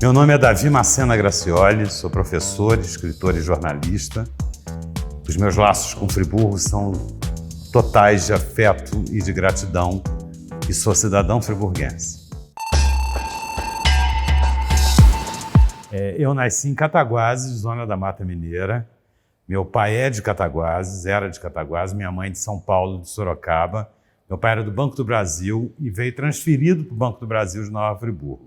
Meu nome é Davi Macena Gracioli, sou professor, escritor e jornalista. Os meus laços com Friburgo são totais de afeto e de gratidão, e sou cidadão friburguense. Eu nasci em Cataguases, zona da Mata Mineira. Meu pai é de Cataguases, era de Cataguases, minha mãe de São Paulo, de Sorocaba. Meu pai era do Banco do Brasil e veio transferido para o Banco do Brasil de Nova Friburgo.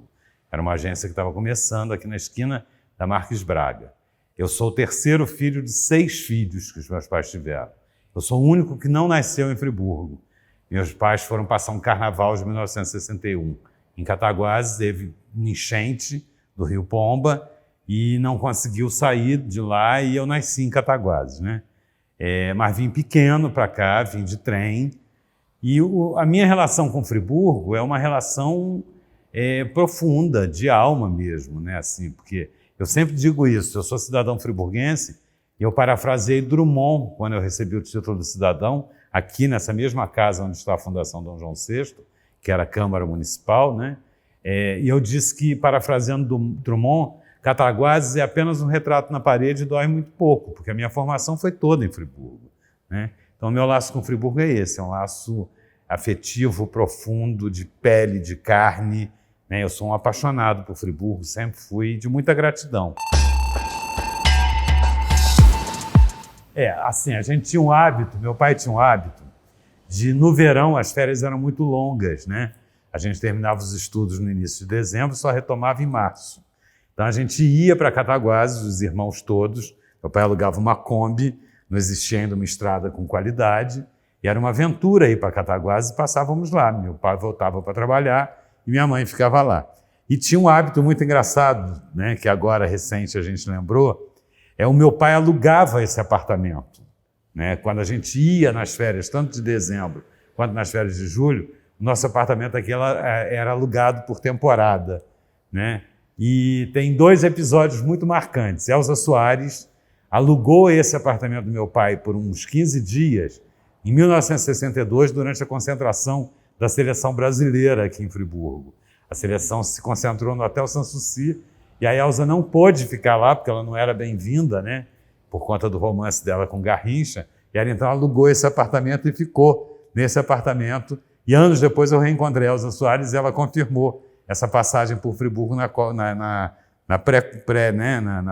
Era uma agência que estava começando aqui na esquina da Marques Braga. Eu sou o terceiro filho de 6 filhos que os meus pais tiveram. Eu sou o único que não nasceu em Friburgo. Meus pais foram passar um carnaval de 1961. Em Cataguases, teve uma enchente do Rio Pomba e não conseguiu sair de lá, e eu nasci em Cataguases, né? Mas vim pequeno para cá, vim de trem. E a minha relação com Friburgo é uma relação profunda, de alma mesmo, né? Assim, porque eu sempre digo isso, eu sou cidadão friburguense, e eu parafraseei Drummond quando eu recebi o título de cidadão, aqui nessa mesma casa onde está a Fundação Dom João VI, que era a Câmara Municipal, né? E eu disse que, parafraseando Drummond, Cataguases é apenas um retrato na parede e dói muito pouco, porque a minha formação foi toda em Friburgo, né? Então, o meu laço com Friburgo é esse, é um laço afetivo, profundo, de pele, de carne, né? Eu sou um apaixonado por Friburgo, sempre fui, de muita gratidão. Assim, a gente tinha um hábito, meu pai tinha um hábito, de no verão as férias eram muito longas, né? A gente terminava os estudos no início de dezembro e só retomava em março. Então a gente ia para Cataguases, os irmãos todos, meu pai alugava uma Kombi, não existia ainda uma estrada com qualidade, e era uma aventura ir para Cataguases e passávamos lá. Meu pai voltava para trabalhar e minha mãe ficava lá. E tinha um hábito muito engraçado, né, que agora recente a gente lembrou, o meu pai alugava esse apartamento, né? Quando a gente ia nas férias, tanto de dezembro quanto nas férias de julho, o nosso apartamento aqui era alugado por temporada, né? E tem 2 episódios muito marcantes. Elza Soares alugou esse apartamento do meu pai por uns 15 dias, em 1962, durante a concentração da seleção brasileira aqui em Friburgo. A seleção se concentrou no Hotel Sanssouci, e a Elza não pôde ficar lá, porque ela não era bem-vinda, né? Por conta do romance dela com Garrincha, e ela então alugou esse apartamento e ficou nesse apartamento. E anos depois eu reencontrei a Elza Soares e ela confirmou essa passagem por Friburgo na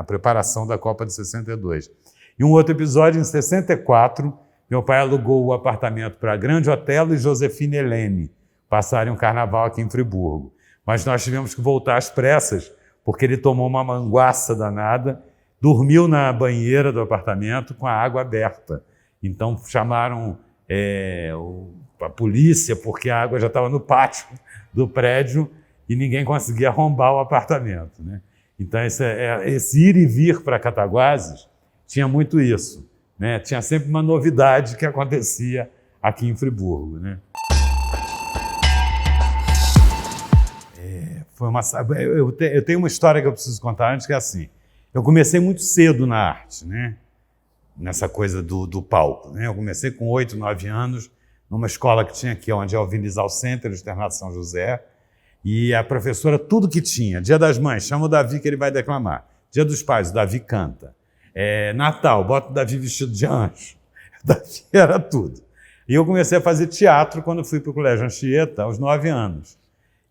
preparação da Copa de 62. E um outro episódio, em 64, meu pai alugou o apartamento para Grande Otelo e Josefina Helene passarem um carnaval aqui em Friburgo. Mas nós tivemos que voltar às pressas, porque ele tomou uma manguaça danada, dormiu na banheira do apartamento com a água aberta. Então chamaram a polícia, porque a água já estava no pátio do prédio e ninguém conseguia arrombar o apartamento, né? Então esse ir e vir para Cataguases tinha muito isso, né? Tinha sempre uma novidade que acontecia aqui em Friburgo, né? Eu tenho uma história que eu preciso contar antes, que é assim. Eu comecei muito cedo na arte, né? Nessa coisa do palco, né? Eu comecei com 8, 9 anos, numa escola que tinha aqui, onde é o Vilisal Center, o Internato São José, e a professora, tudo que tinha. Dia das Mães, chama o Davi que ele vai declamar. Dia dos Pais, o Davi canta. Natal, bota o Davi vestido de anjo. O Davi era tudo. E eu comecei a fazer teatro quando fui para o Colégio Anchieta, aos 9 anos.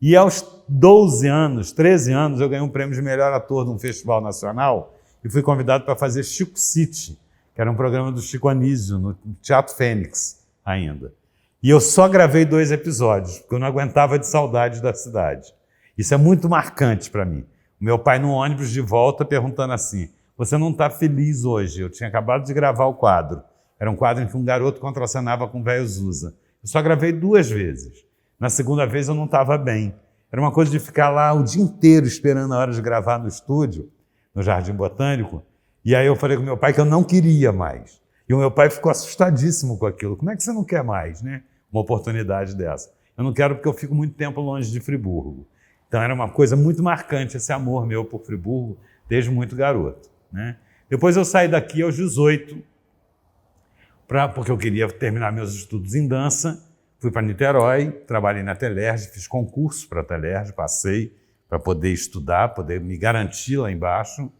E aos 12 anos, 13 anos, eu ganhei um prêmio de melhor ator de um festival nacional e fui convidado para fazer Chico City, que era um programa do Chico Anísio, no Teatro Fênix ainda. E eu só gravei 2 episódios, porque eu não aguentava de saudade da cidade. Isso é muito marcante para mim. O meu pai no ônibus de volta perguntando assim, você não está feliz hoje? Eu tinha acabado de gravar o quadro. Era um quadro em que um garoto contracenava com o velho Zusa. Eu só gravei 2 vezes. Na segunda vez eu não estava bem. Era uma coisa de ficar lá o dia inteiro esperando a hora de gravar no estúdio, no Jardim Botânico. E aí eu falei com meu pai que eu não queria mais. E o meu pai ficou assustadíssimo com aquilo. Como é que você não quer mais, né? Uma oportunidade dessa. Eu não quero porque eu fico muito tempo longe de Friburgo. Então era uma coisa muito marcante esse amor meu por Friburgo, desde muito garoto, né? Depois eu saí daqui aos 18, porque eu queria terminar meus estudos em dança. Fui para Niterói, trabalhei na Telerge, fiz concurso para a Telerge, passei, para poder estudar, poder me garantir lá embaixo.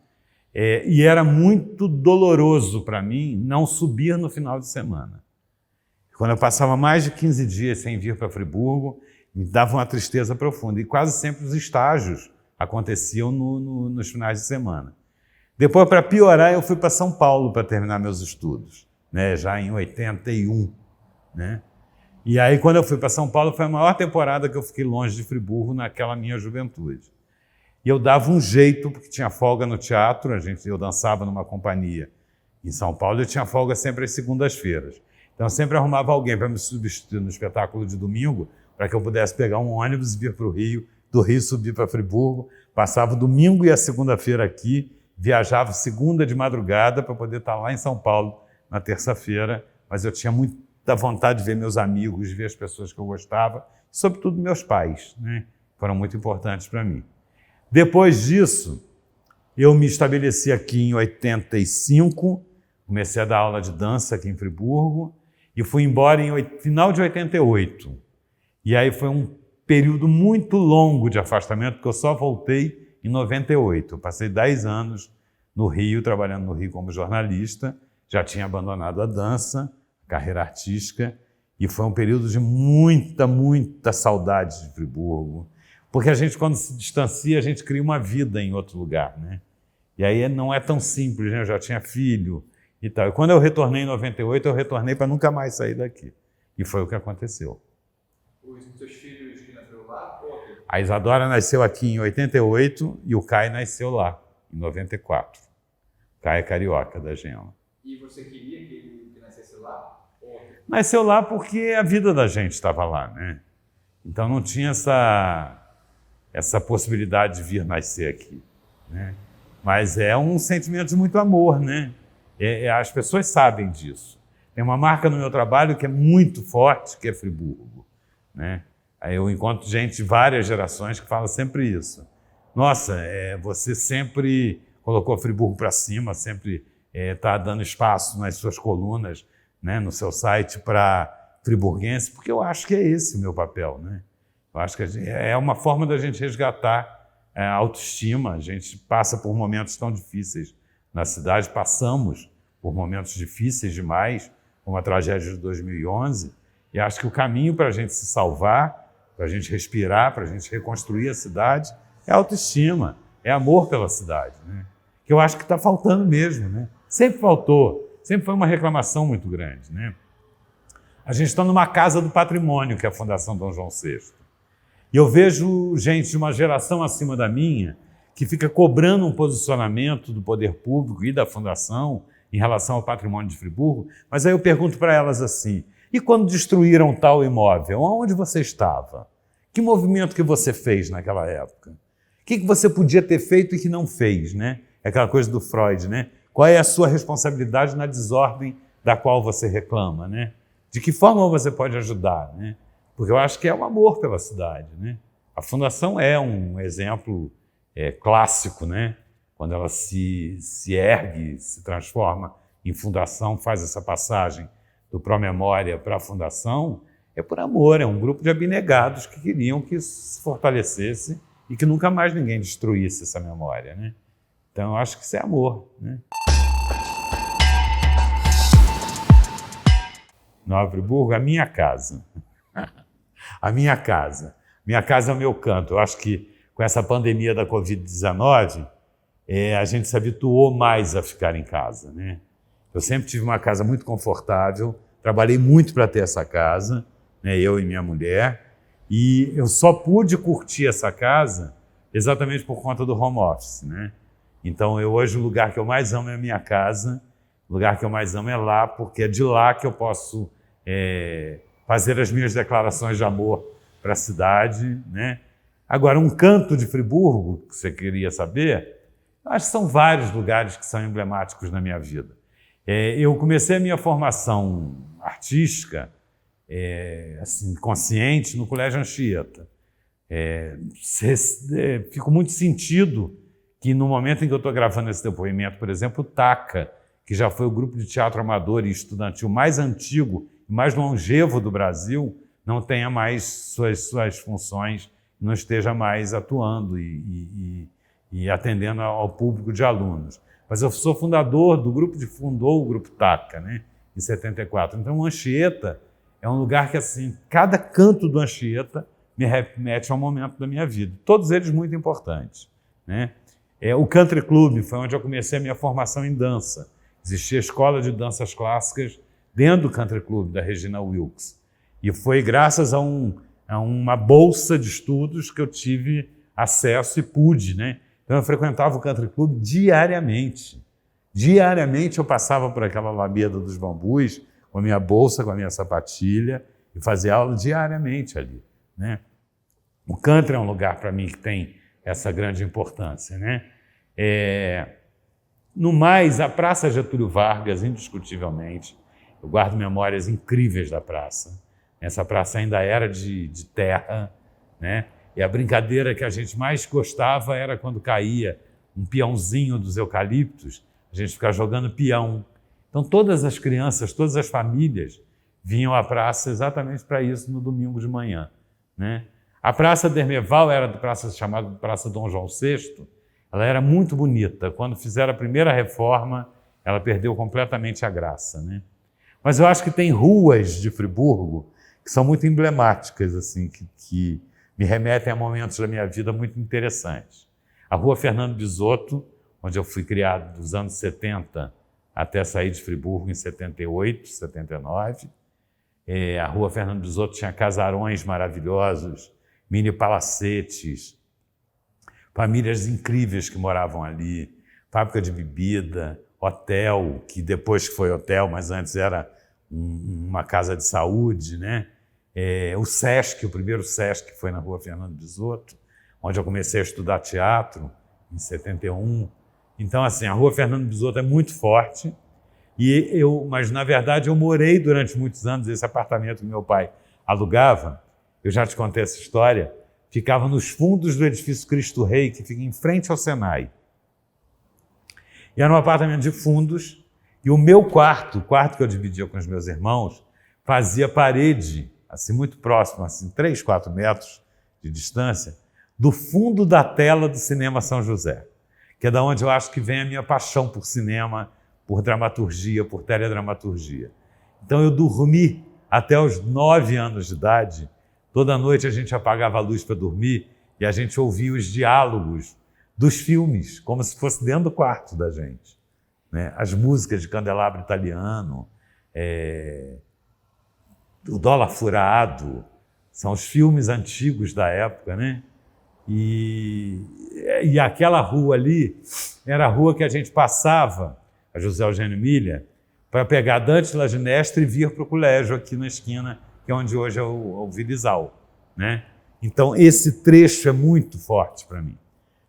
E era muito doloroso para mim não subir no final de semana. Quando eu passava mais de 15 dias sem vir para Friburgo, me dava uma tristeza profunda. E quase sempre os estágios aconteciam nos finais de semana. Depois, para piorar, eu fui para São Paulo para terminar meus estudos, né, já em 81. Né? E aí, quando eu fui para São Paulo, foi a maior temporada que eu fiquei longe de Friburgo naquela minha juventude. E eu dava um jeito, porque tinha folga no teatro, eu dançava numa companhia em São Paulo, e eu tinha folga sempre às segundas-feiras. Então, eu sempre arrumava alguém para me substituir no espetáculo de domingo, para que eu pudesse pegar um ônibus e vir para o Rio, do Rio subir para Friburgo, passava o domingo e a segunda-feira aqui, viajava segunda de madrugada para poder estar lá em São Paulo na terça-feira, mas eu tinha muita vontade de ver meus amigos, de ver as pessoas que eu gostava, sobretudo meus pais, né? Foram muito importantes para mim. Depois disso, eu me estabeleci aqui em 85, comecei a dar aula de dança aqui em Friburgo e fui embora em final de 88. E aí foi um período muito longo de afastamento, porque eu só voltei em 98. Eu passei 10 anos no Rio, trabalhando no Rio como jornalista, já tinha abandonado a dança, a carreira artística, e foi um período de muita saudade de Friburgo, porque a gente, quando se distancia, a gente cria uma vida em outro lugar, né? E aí não é tão simples, né? Eu já tinha filho e tal. E quando eu retornei em 98, eu retornei para nunca mais sair daqui. E foi o que aconteceu. Os seus filhos que nasceram lá? A Isadora nasceu aqui em 88 e o Caio nasceu lá, em 94. O Caio é carioca, da Gema. E você queria que ele nascesse lá? Nasceu lá porque a vida da gente estava lá, né? Então não tinha essa possibilidade de vir nascer aqui, né? Mas é um sentimento de muito amor, né? As pessoas sabem disso. Tem uma marca no meu trabalho que é muito forte, que é Friburgo, né? Aí eu encontro gente de várias gerações que fala sempre isso. Nossa, você sempre colocou Friburgo para cima, sempre está dando espaço nas suas colunas, né, no seu site para friburguense, porque eu acho que é esse o meu papel, né? Eu acho que é uma forma da gente resgatar a autoestima. A gente passa por momentos tão difíceis na cidade, passamos por momentos difíceis demais, como a tragédia de 2011, e acho que o caminho para a gente se salvar, para a gente respirar, para a gente reconstruir a cidade, é autoestima, é amor pela cidade, né? Que eu acho que está faltando mesmo, né? Sempre faltou, sempre foi uma reclamação muito grande, né? A gente está numa casa do patrimônio, que é a Fundação Dom João VI. E eu vejo gente de uma geração acima da minha que fica cobrando um posicionamento do poder público e da Fundação em relação ao patrimônio de Friburgo, mas aí eu pergunto para elas assim: e quando destruíram tal imóvel, onde você estava? Que movimento que você fez naquela época? O que você podia ter feito e que não fez, né? É aquela coisa do Freud, né? Qual é a sua responsabilidade na desordem da qual você reclama, né? De que forma você pode ajudar, né? Porque eu acho que é o amor pela cidade, né? A Fundação é um exemplo clássico, né? Quando ela se ergue, se transforma em fundação, faz essa passagem do Pró-Memória para a Fundação, é por amor, é um grupo de abnegados que queriam que se fortalecesse e que nunca mais ninguém destruísse essa memória, né? Então, eu acho que isso é amor, né? Nova Friburgo, a minha casa. A minha casa. Minha casa é o meu canto. Eu acho que com essa pandemia da Covid-19, a gente se habituou mais a ficar em casa, né? Eu sempre tive uma casa muito confortável, trabalhei muito para ter essa casa, né, eu e minha mulher, e eu só pude curtir essa casa exatamente por conta do home office, né? Então, hoje o lugar que eu mais amo é a minha casa, o lugar que eu mais amo é lá, porque é de lá que eu posso fazer as minhas declarações de amor para a cidade, né? Agora, um canto de Friburgo, que você queria saber, eu acho que são vários lugares que são emblemáticos na minha vida. Eu comecei a minha formação artística, assim, consciente, no Colégio Anchieta. Fico muito sentido que no momento em que eu estou gravando esse depoimento, por exemplo, o TACA, que já foi o grupo de teatro amador e estudantil mais antigo e mais longevo do Brasil, não tenha mais suas funções não esteja mais atuando e atendendo ao público de alunos. Mas eu sou fundador do grupo fundou o Grupo TACA, né, em 74. Então, o Anchieta é um lugar que, assim, cada canto do Anchieta me remete a um momento da minha vida. Todos eles muito importantes, né? O Country Club foi onde eu comecei a minha formação em dança. Existia a escola de danças clássicas dentro do Country Club, da Regina Wilkes. E foi graças a uma bolsa de estudos que eu tive acesso e pude, né? Então eu frequentava o Country Club diariamente. Diariamente eu passava por aquela Alameda dos Bambus com a minha bolsa, com a minha sapatilha e fazia aula diariamente ali, né? O country é um lugar para mim que tem essa grande importância, né? No mais, a Praça Getúlio Vargas, indiscutivelmente, eu guardo memórias incríveis da praça. Essa praça ainda era de terra, né? E a brincadeira que a gente mais gostava era quando caía um peãozinho dos eucaliptos, a gente ficava jogando peão. Então, todas as crianças, todas as famílias vinham à praça exatamente para isso no domingo de manhã, né? A Praça Dermeval era chamada Praça Dom João VI. Ela era muito bonita. Quando fizeram a primeira reforma, ela perdeu completamente a graça, né? Mas eu acho que tem ruas de Friburgo que são muito emblemáticas, assim, que me remetem a momentos da minha vida muito interessantes. A Rua Fernando Bisotto, onde eu fui criado dos anos 70 até sair de Friburgo em 78, 79. A Rua Fernando Bisotto tinha casarões maravilhosos, mini palacetes, famílias incríveis que moravam ali, fábrica de bebida, hotel, que depois que foi hotel, mas antes era uma casa de saúde, né? O Sesc, o primeiro Sesc foi na Rua Fernando Bisotto, onde eu comecei a estudar teatro, em 71. Então, assim, a Rua Fernando Bisotto é muito forte, mas, na verdade, eu morei durante muitos anos, esse apartamento que meu pai alugava, eu já te contei essa história, ficava nos fundos do edifício Cristo Rei, que fica em frente ao Senai. E era um apartamento de fundos, e o meu quarto, o quarto que eu dividia com os meus irmãos, fazia parede, assim, muito próximo, assim, 3, 4 metros de distância, do fundo da tela do Cinema São José, que é da onde eu acho que vem a minha paixão por cinema, por dramaturgia, por teledramaturgia. Então eu dormi até os 9 anos de idade. Toda noite a gente apagava a luz para dormir e a gente ouvia os diálogos dos filmes, como se fosse dentro do quarto da gente, né? As músicas de Candelabro Italiano, o Dólar Furado, são os filmes antigos da época, né? E aquela rua ali era a rua que a gente passava, a José Eugênio Milha, para pegar Dante Laginestre e vir para o colégio aqui na esquina, que é onde hoje é o Vilisal, né? Então, esse trecho é muito forte para mim.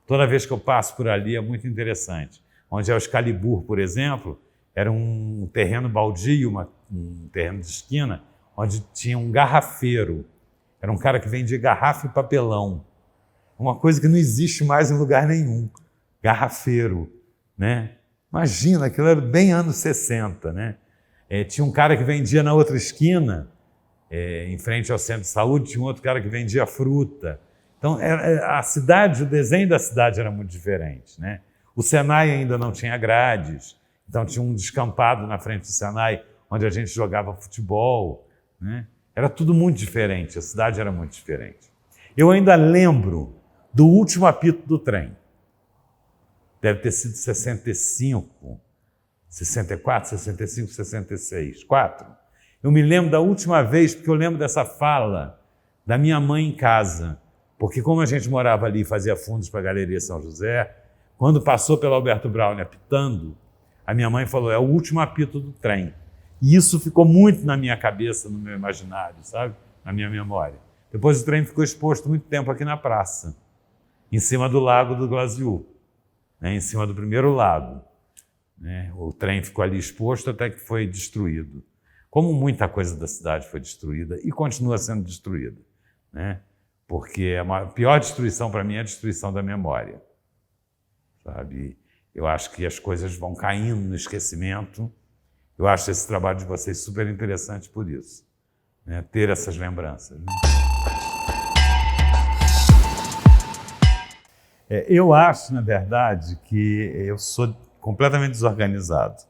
Toda vez que eu passo por ali é muito interessante. Onde é o Excalibur, por exemplo, era um terreno baldio, um terreno de esquina, onde tinha um garrafeiro. Era um cara que vendia garrafa e papelão. Uma coisa que não existe mais em lugar nenhum. Garrafeiro, né? Imagina, aquilo era bem anos 60, né? Tinha um cara que vendia na outra esquina, em frente ao centro de saúde, tinha um outro cara que vendia fruta. Então, a cidade, o desenho da cidade era muito diferente, né? O Senai ainda não tinha grades, então tinha um descampado na frente do Senai, onde a gente jogava futebol, né? Era tudo muito diferente, a cidade era muito diferente. Eu ainda lembro do último apito do trem. Deve ter sido 65, 64, 65, 66, 4. Eu me lembro da última vez, porque eu lembro dessa fala da minha mãe em casa, porque como a gente morava ali e fazia fundos para a Galeria São José, quando passou pelo Alberto Braune apitando, a minha mãe falou, é o último apito do trem. E isso ficou muito na minha cabeça, no meu imaginário, sabe? Na minha memória. Depois o trem ficou exposto muito tempo aqui na praça, em cima do Lago do Glaziu, né? Em cima do primeiro lago, né? O trem ficou ali exposto até que foi destruído. Como muita coisa da cidade foi destruída e continua sendo destruída, né? Porque a pior destruição para mim é a destruição da memória, sabe? Eu acho que as coisas vão caindo no esquecimento. Eu acho esse trabalho de vocês super interessante por isso, né? Ter essas lembranças, né? Eu acho, na verdade, que eu sou completamente desorganizado,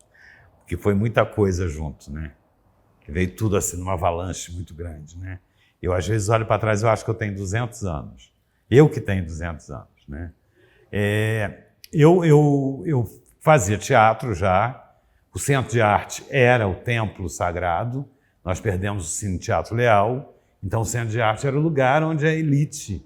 porque foi muita coisa junto, né? Veio tudo assim numa avalanche muito grande, né? Eu, às vezes, olho para trás e acho que eu tenho 200 anos. Eu que tenho 200 anos, né? Eu fazia teatro já, o Centro de Arte era o templo sagrado, nós perdemos o Cine Teatro Leal, então o Centro de Arte era o lugar onde a elite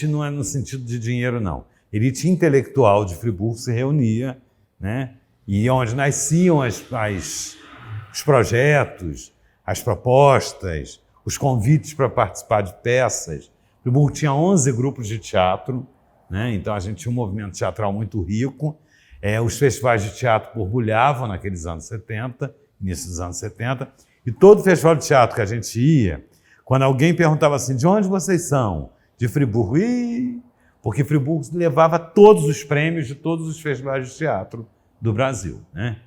não é no sentido de dinheiro, não, a elite intelectual de Friburgo se reunia, né? E onde nasciam os projetos, as propostas, os convites para participar de peças. Friburgo tinha 11 grupos de teatro, né? Então a gente tinha um movimento teatral muito rico. Os festivais de teatro borbulhavam naqueles anos 70, início dos anos 70, e todo festival de teatro que a gente ia, quando alguém perguntava assim, de onde vocês são? De Friburgo. Porque Friburgo levava todos os prêmios de todos os festivais de teatro do Brasil, né?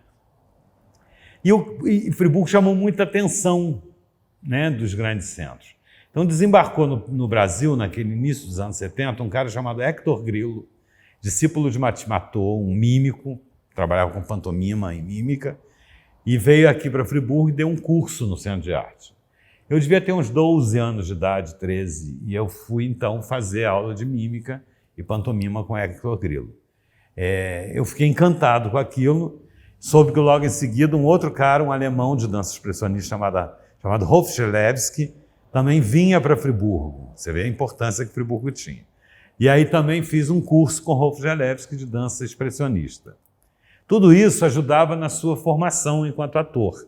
E Friburgo chamou muita atenção, né, dos grandes centros. Então desembarcou no Brasil, naquele início dos anos 70, um cara chamado Hector Grillo, discípulo de Mathieu, um mímico, trabalhava com pantomima e mímica, e veio aqui para Friburgo e deu um curso no Centro de Arte. Eu devia ter uns 12 anos de idade, 13, e eu fui então fazer aula de mímica e pantomima com Hector Grillo. Eu fiquei encantado com aquilo, soube que logo em seguida um outro cara, um alemão de dança expressionista chamado Rolf Schelewski, também vinha para Friburgo. Você vê a importância que Friburgo tinha. E aí também fiz um curso com Rolf Schelewski de dança expressionista. Tudo isso ajudava na sua formação enquanto ator.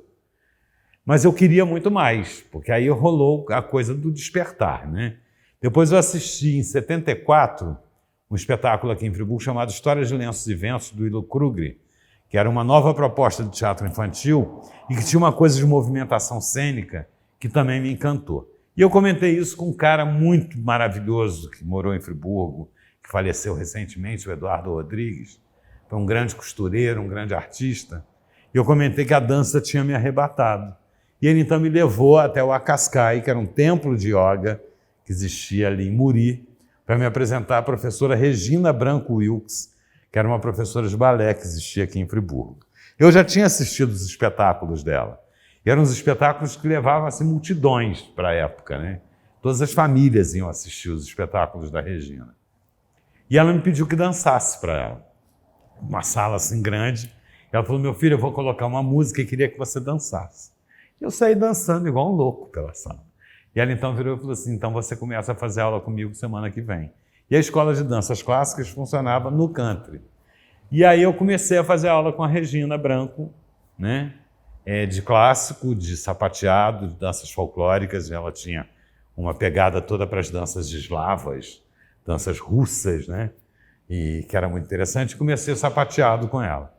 Mas eu queria muito mais, porque aí rolou a coisa do despertar, né? Depois eu assisti, em 74, um espetáculo aqui em Friburgo chamado Histórias de Lenços e Ventos, do Ilo Krugli, que era uma nova proposta de teatro infantil e que tinha uma coisa de movimentação cênica que também me encantou. E eu comentei isso com um cara muito maravilhoso que morou em Friburgo, que faleceu recentemente, o Eduardo Rodrigues. Foi um grande costureiro, um grande artista. E eu comentei que a dança tinha me arrebatado. E ele então me levou até o Akaskai, que era um templo de yoga que existia ali em Muri, para me apresentar a professora Regina Branco Wilkes, que era uma professora de balé que existia aqui em Friburgo. Eu já tinha assistido os espetáculos dela. E eram os espetáculos que levavam assim, multidões para a época, né? Todas as famílias iam assistir os espetáculos da Regina. E ela me pediu que dançasse para ela. Uma sala assim grande. Ela falou, meu filho, eu vou colocar uma música e queria que você dançasse. Eu saí dançando igual um louco pela sala. E ela então virou e falou assim, então você começa a fazer aula comigo semana que vem. E a escola de danças clássicas funcionava no country. E aí eu comecei a fazer aula com a Regina Branco, né? De clássico, de sapateado, de danças folclóricas. Ela tinha uma pegada toda para as danças eslavas, danças russas, né? E que era muito interessante. Comecei o sapateado com ela.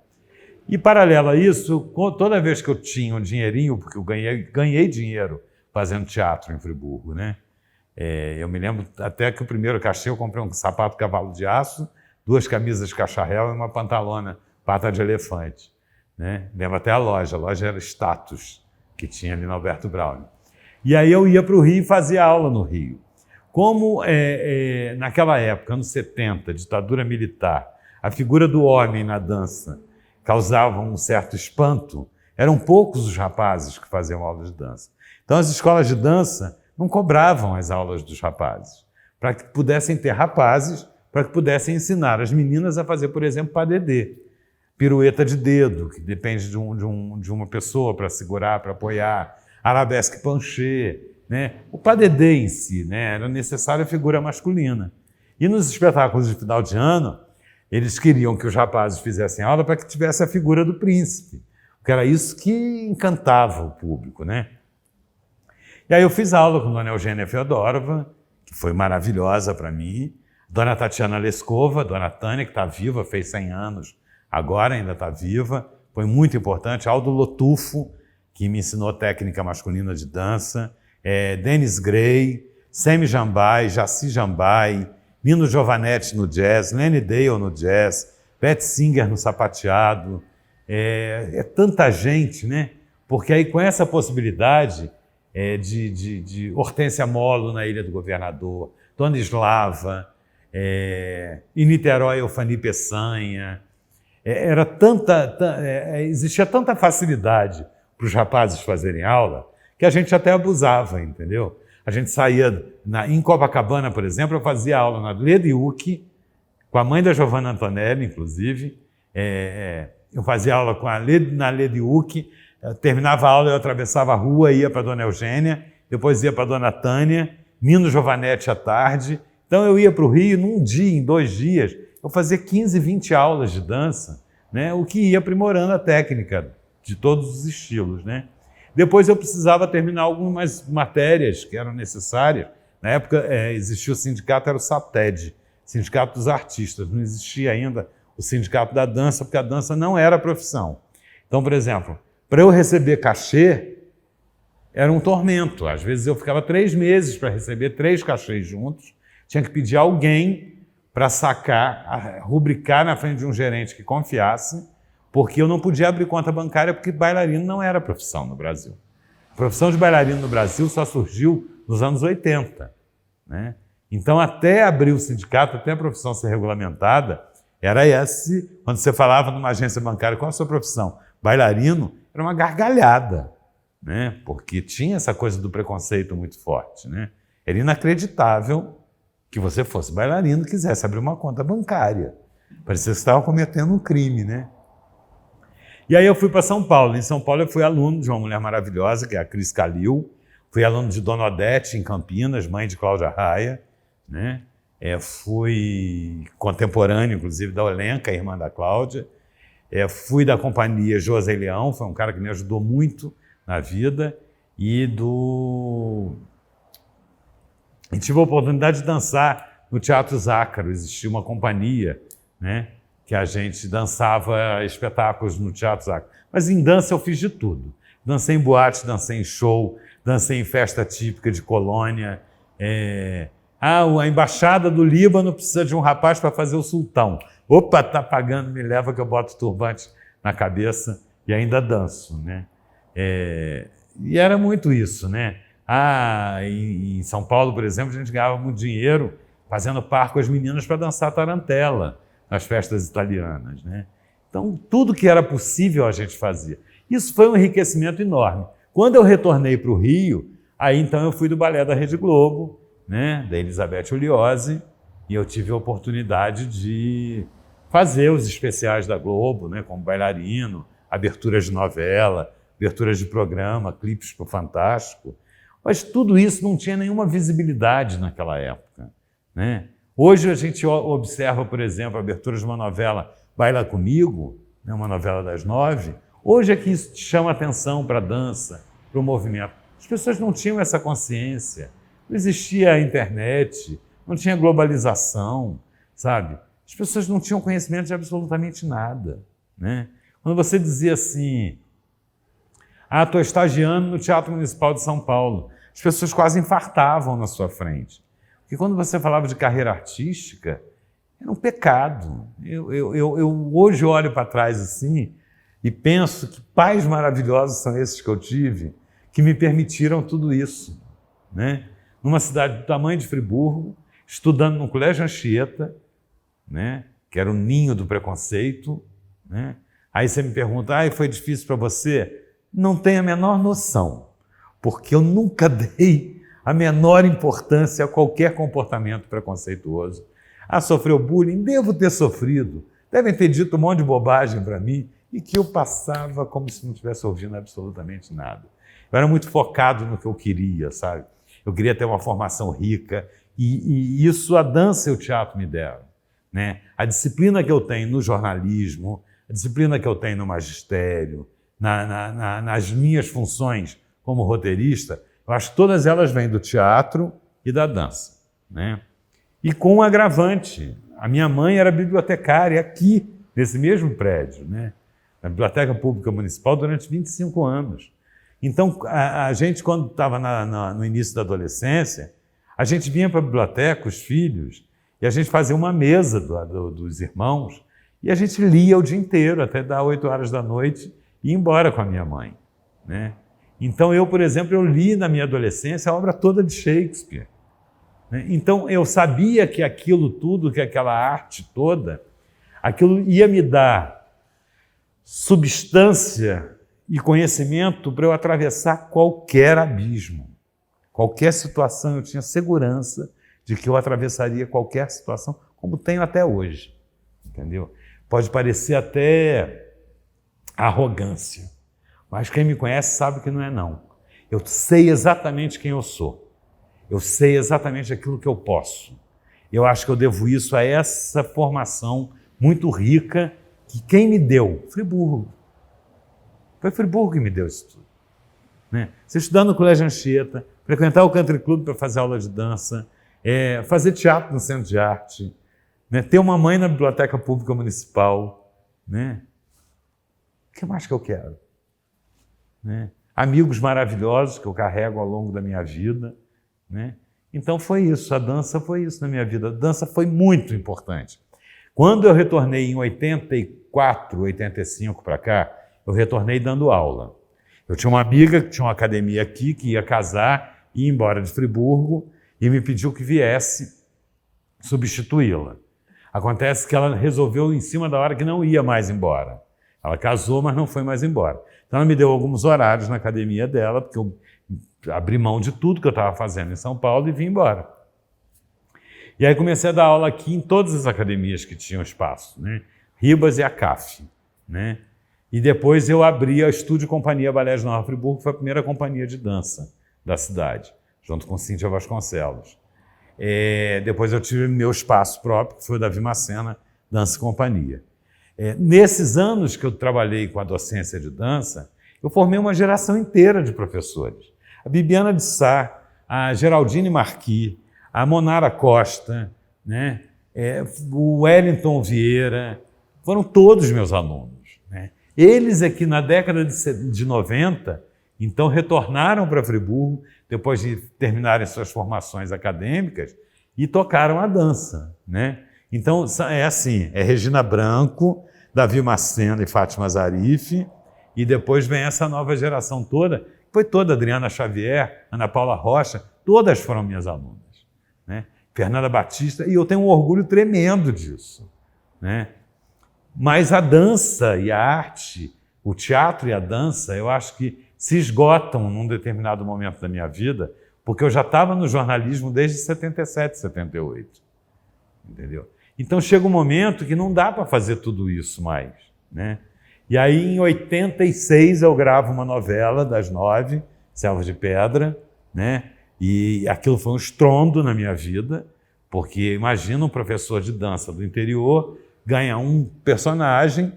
E, paralelo a isso, toda vez que eu tinha um dinheirinho, porque eu ganhei dinheiro fazendo teatro em Friburgo, né? Eu me lembro até que o primeiro cachê eu comprei um sapato cavalo de aço, 2 camisas de cacharel e uma pantalona pata de elefante, né? Lembro até a loja era Status, que tinha ali no Alberto Braune. E aí eu ia para o Rio e fazia aula no Rio. Como naquela época, anos 70, ditadura militar, a figura do homem na dança causava um certo espanto, eram poucos os rapazes que faziam aula de dança. Então as escolas de dança não cobravam as aulas dos rapazes, para que pudessem ter rapazes, para que pudessem ensinar as meninas a fazer, por exemplo, padedê, pirueta de dedo, que depende de uma pessoa para segurar, para apoiar, arabesque penché, né? O padedê em si, né? Era necessária a figura masculina. E nos espetáculos de final de ano, eles queriam que os rapazes fizessem aula para que tivesse a figura do príncipe, porque era isso que encantava o público, né? E aí eu fiz aula com Dona Eugênia Feodorova, que foi maravilhosa para mim, Dona Tatiana Leskova, Dona Tânia, que está viva, fez 100 anos, agora ainda está viva, foi muito importante, Aldo Lotufo, que me ensinou técnica masculina de dança, Dennis Gray, Semi Jambai, Jaci Jambai, Nino Giovanetti no jazz, Lenny Dale no jazz, Pat Singer no sapateado, tanta gente, né? Porque aí com essa possibilidade de Hortência Molo na Ilha do Governador, Dona Eslava, Em Niterói, o Fanny Peçanha. Existia tanta facilidade para os rapazes fazerem aula que a gente até abusava, entendeu? A gente saía, em Copacabana, por exemplo, eu fazia aula na Leda Uc, com a mãe da Giovanna Antonelli, inclusive. Eu fazia aula na Leda Uc, terminava a aula, eu atravessava a rua, ia para a Dona Eugênia, depois ia para a Dona Tânia, Nino Giovanetti à tarde. Então eu ia para o Rio, num dia, em 2 dias, eu fazia 15, 20 aulas de dança, né? O que ia aprimorando a técnica de todos os estilos, né? Depois eu precisava terminar algumas matérias que eram necessárias. Na época existia o sindicato, era o SATED, Sindicato dos Artistas. Não existia ainda o Sindicato da Dança, porque a dança não era profissão. Então, por exemplo, para eu receber cachê, era um tormento. Às vezes eu ficava 3 meses para receber 3 cachês juntos, tinha que pedir alguém para sacar, rubricar na frente de um gerente que confiasse, porque eu não podia abrir conta bancária porque bailarino não era profissão no Brasil. A profissão de bailarino no Brasil só surgiu nos anos 80, né? Então, até abrir o sindicato, até a profissão ser regulamentada, era quando você falava numa agência bancária, qual a sua profissão? Bailarino, era uma gargalhada, né? Porque tinha essa coisa do preconceito muito forte, né? Era inacreditável que você fosse bailarino e quisesse abrir uma conta bancária. Parecia que você estava cometendo um crime, né? E aí eu fui para São Paulo. Em São Paulo eu fui aluno de uma mulher maravilhosa, que é a Cris Calil. Fui aluno de Dona Odete, em Campinas, mãe de Cláudia Raia, né? Fui contemporâneo, inclusive, da Olenka, irmã da Cláudia. Fui da companhia José Leão, foi um cara que me ajudou muito na vida. E tive a oportunidade de dançar no Teatro Zácaro. Existia uma companhia, né, que a gente dançava espetáculos no Teatro Zácaro. Mas em dança eu fiz de tudo. Dancei em boate, dancei em show, dancei em festa típica de colônia. A Embaixada do Líbano precisa de um rapaz para fazer o sultão. Opa, tá pagando, me leva que eu boto turbante na cabeça e ainda danço, né? E era muito isso, né? Em São Paulo, por exemplo, a gente ganhava muito dinheiro fazendo par com as meninas para dançar tarantela nas festas italianas, né? Então, tudo que era possível a gente fazia. Isso foi um enriquecimento enorme. Quando eu retornei para o Rio, aí então eu fui do Balé da Rede Globo, né, da Elizabeth Uliozzi, e eu tive a oportunidade de fazer os especiais da Globo, né, como bailarino, aberturas de novela, aberturas de programa, clipes para o Fantástico. Mas tudo isso não tinha nenhuma visibilidade naquela época, né? Hoje a gente observa, por exemplo, a abertura de uma novela Baila Comigo, né, uma novela das 9. Hoje é que isso te chama atenção para a dança, para o movimento. As pessoas não tinham essa consciência. Não existia a internet, não tinha globalização, sabe? As pessoas não tinham conhecimento de absolutamente nada, né? Quando você dizia assim, estou estagiando no Teatro Municipal de São Paulo, as pessoas quase infartavam na sua frente. Porque quando você falava de carreira artística, era um pecado. Eu hoje olho para trás assim e penso que pais maravilhosos são esses que eu tive, que me permitiram tudo isso, né? Numa cidade do tamanho de Friburgo, estudando no Colégio Anchieta, né? Que era o ninho do preconceito, né? Aí você me pergunta, foi difícil para você? Não tenho a menor noção, porque eu nunca dei a menor importância a qualquer comportamento preconceituoso. Sofreu bullying? Devo ter sofrido. Devem ter dito um monte de bobagem para mim e que eu passava como se não estivesse ouvindo absolutamente nada. Eu era muito focado no que eu queria, sabe? Eu queria ter uma formação rica e isso a dança e o teatro me deram, né? A disciplina que eu tenho no jornalismo, a disciplina que eu tenho no magistério, nas minhas funções como roteirista, eu acho que todas elas vêm do teatro e da dança, né? E com um agravante, a minha mãe era bibliotecária aqui, nesse mesmo prédio, né? Na Biblioteca Pública Municipal durante 25 anos. Então, a gente, quando estava no início da adolescência, a gente vinha para a biblioteca, os filhos, e a gente fazia uma mesa dos irmãos, e a gente lia o dia inteiro, até dar 8 horas da noite, e ia embora com a minha mãe, né? Então, eu, por exemplo, eu li na minha adolescência a obra toda de Shakespeare, né? Então, eu sabia que aquilo tudo, que aquela arte toda, aquilo ia me dar substância e conhecimento para eu atravessar qualquer abismo, qualquer situação. Eu tinha segurança de que eu atravessaria qualquer situação, como tenho até hoje, entendeu? Pode parecer até arrogância, mas quem me conhece sabe que não é não. Eu sei exatamente quem eu sou, eu sei exatamente aquilo que eu posso. Eu acho que eu devo isso a essa formação muito rica que quem me deu? Friburgo. Foi Friburgo que me deu isso tudo, né? Você estudar no Colégio Anchieta, frequentar o Country Club para fazer aula de dança, fazer teatro no Centro de Arte, né? Ter uma mãe na Biblioteca Pública Municipal, né? O que mais que eu quero? Né? Amigos maravilhosos que eu carrego ao longo da minha vida, né? Então foi isso, a dança foi isso na minha vida. A dança foi muito importante. Quando eu retornei em 84, 85 para cá, eu retornei dando aula. Eu tinha uma amiga que tinha uma academia aqui, que ia casar, ia embora de Friburgo e me pediu que viesse substituí-la. Acontece que ela resolveu em cima da hora que não ia mais embora. Ela casou, mas não foi mais embora. Então ela me deu alguns horários na academia dela, porque eu abri mão de tudo que eu estava fazendo em São Paulo e vim embora. E aí comecei a dar aula aqui em todas as academias que tinham espaço, né? Ribas e a CAF, né? E depois eu abri a Estúdio Companhia Balé de Nova Friburgo, que foi a primeira companhia de dança da cidade, junto com Cíntia Vasconcelos. Depois eu tive meu espaço próprio, que foi o da Vimacena Dança e Companhia. Nesses anos que eu trabalhei com a docência de dança, eu formei uma geração inteira de professores. A Bibiana de Sá, a Geraldine Marquis, a Monara Costa, né? O Wellington Vieira, foram todos meus alunos, né? Eles aqui na década de 90, então retornaram para Friburgo, depois de terminarem suas formações acadêmicas, e tocaram a dança, né? Então, é assim, Regina Branco, Davi Macena e Fátima Zarif, e depois vem essa nova geração toda, foi toda Adriana Xavier, Ana Paula Rocha, todas foram minhas alunas, né? Fernanda Batista, e eu tenho um orgulho tremendo disso, né? Mas a dança e a arte, o teatro e a dança, eu acho que se esgotam num determinado momento da minha vida, porque eu já estava no jornalismo desde 77, 78, entendeu? Então chega um momento que não dá para fazer tudo isso mais, né? E aí em 86 eu gravo uma novela das 9, Selva de Pedra, né? E aquilo foi um estrondo na minha vida, porque imagina um professor de dança do interior ganha um personagem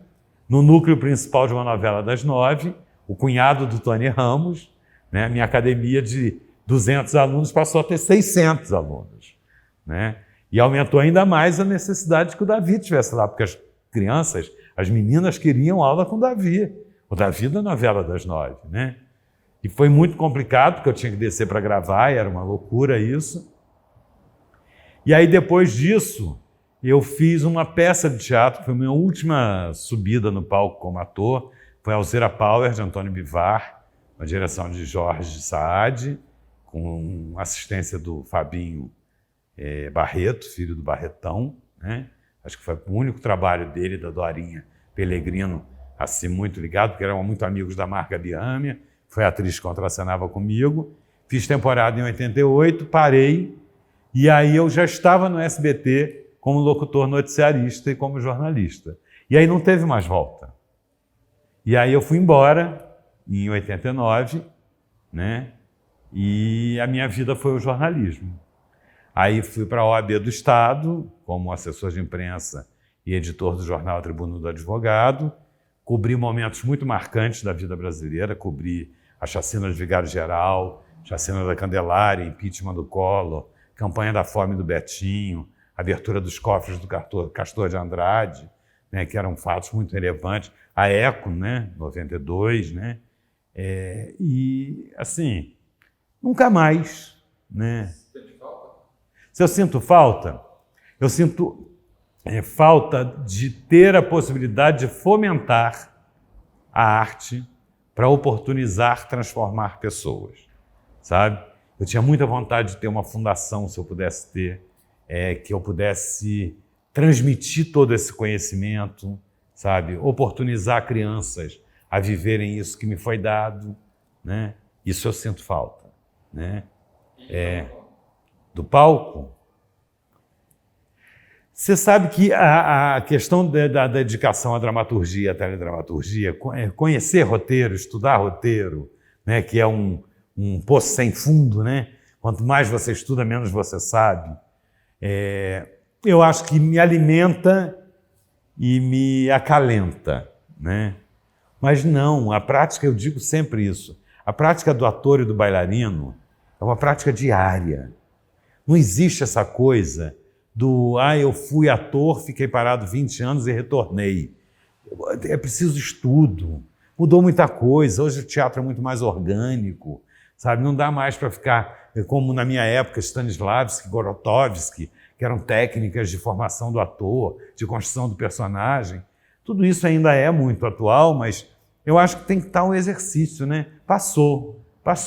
no núcleo principal de uma novela das 9, o cunhado do Tony Ramos, né? Minha academia de 200 alunos passou a ter 600 alunos, né? E aumentou ainda mais a necessidade de que o Davi estivesse lá, porque as crianças, as meninas queriam aula com o Davi da novela das 9, né? E foi muito complicado, porque eu tinha que descer para gravar, e era uma loucura isso. E aí, depois disso, eu fiz uma peça de teatro, foi a minha última subida no palco como ator, foi Alzira Power, de Antônio Bivar, uma direção de Jorge Saad, com assistência do Fabinho Barreto, filho do Barretão, né? Acho que foi o único trabalho dele, da Dorinha Pellegrino, assim, muito ligado, porque eram muito amigos da Marga Biamia, foi a atriz que contracenava comigo. Fiz temporada em 88, parei, e aí eu já estava no SBT como locutor noticiarista e como jornalista. E aí não teve mais volta. E aí eu fui embora em 89, né? E a minha vida foi o jornalismo. Aí fui para a OAB do Estado, como assessor de imprensa e editor do jornal A Tribuna do Advogado, cobri momentos muito marcantes da vida brasileira, cobri a chacina de Vigário Geral, chacina da Candelária, impeachment do Collor, campanha da fome do Betinho, abertura dos cofres do Castor de Andrade, né, que eram fatos muito relevantes, a ECO, né, 92, né, e assim, nunca mais, né. Se eu sinto falta, eu sinto falta de ter a possibilidade de fomentar a arte para oportunizar, transformar pessoas, sabe? Eu tinha muita vontade de ter uma fundação, se eu pudesse ter, que eu pudesse transmitir todo esse conhecimento, sabe? Oportunizar crianças a viverem isso que me foi dado, né? Isso eu sinto falta, né? Do palco. Você sabe que a questão da dedicação à dramaturgia, à teledramaturgia, conhecer roteiro, estudar roteiro, né, que é um poço sem fundo, né? Quanto mais você estuda, menos você sabe. Eu acho que me alimenta e me acalenta, né? Mas não, a prática, eu digo sempre isso, a prática do ator e do bailarino é uma prática diária. Não existe essa coisa do, eu fui ator, fiquei parado 20 anos e retornei. É preciso estudo, mudou muita coisa, hoje o teatro é muito mais orgânico, sabe? Não dá mais para ficar, como na minha época, Stanislavski, Grotowski, que eram técnicas de formação do ator, de construção do personagem. Tudo isso ainda é muito atual, mas eu acho que tem que estar um exercício, né? Passou.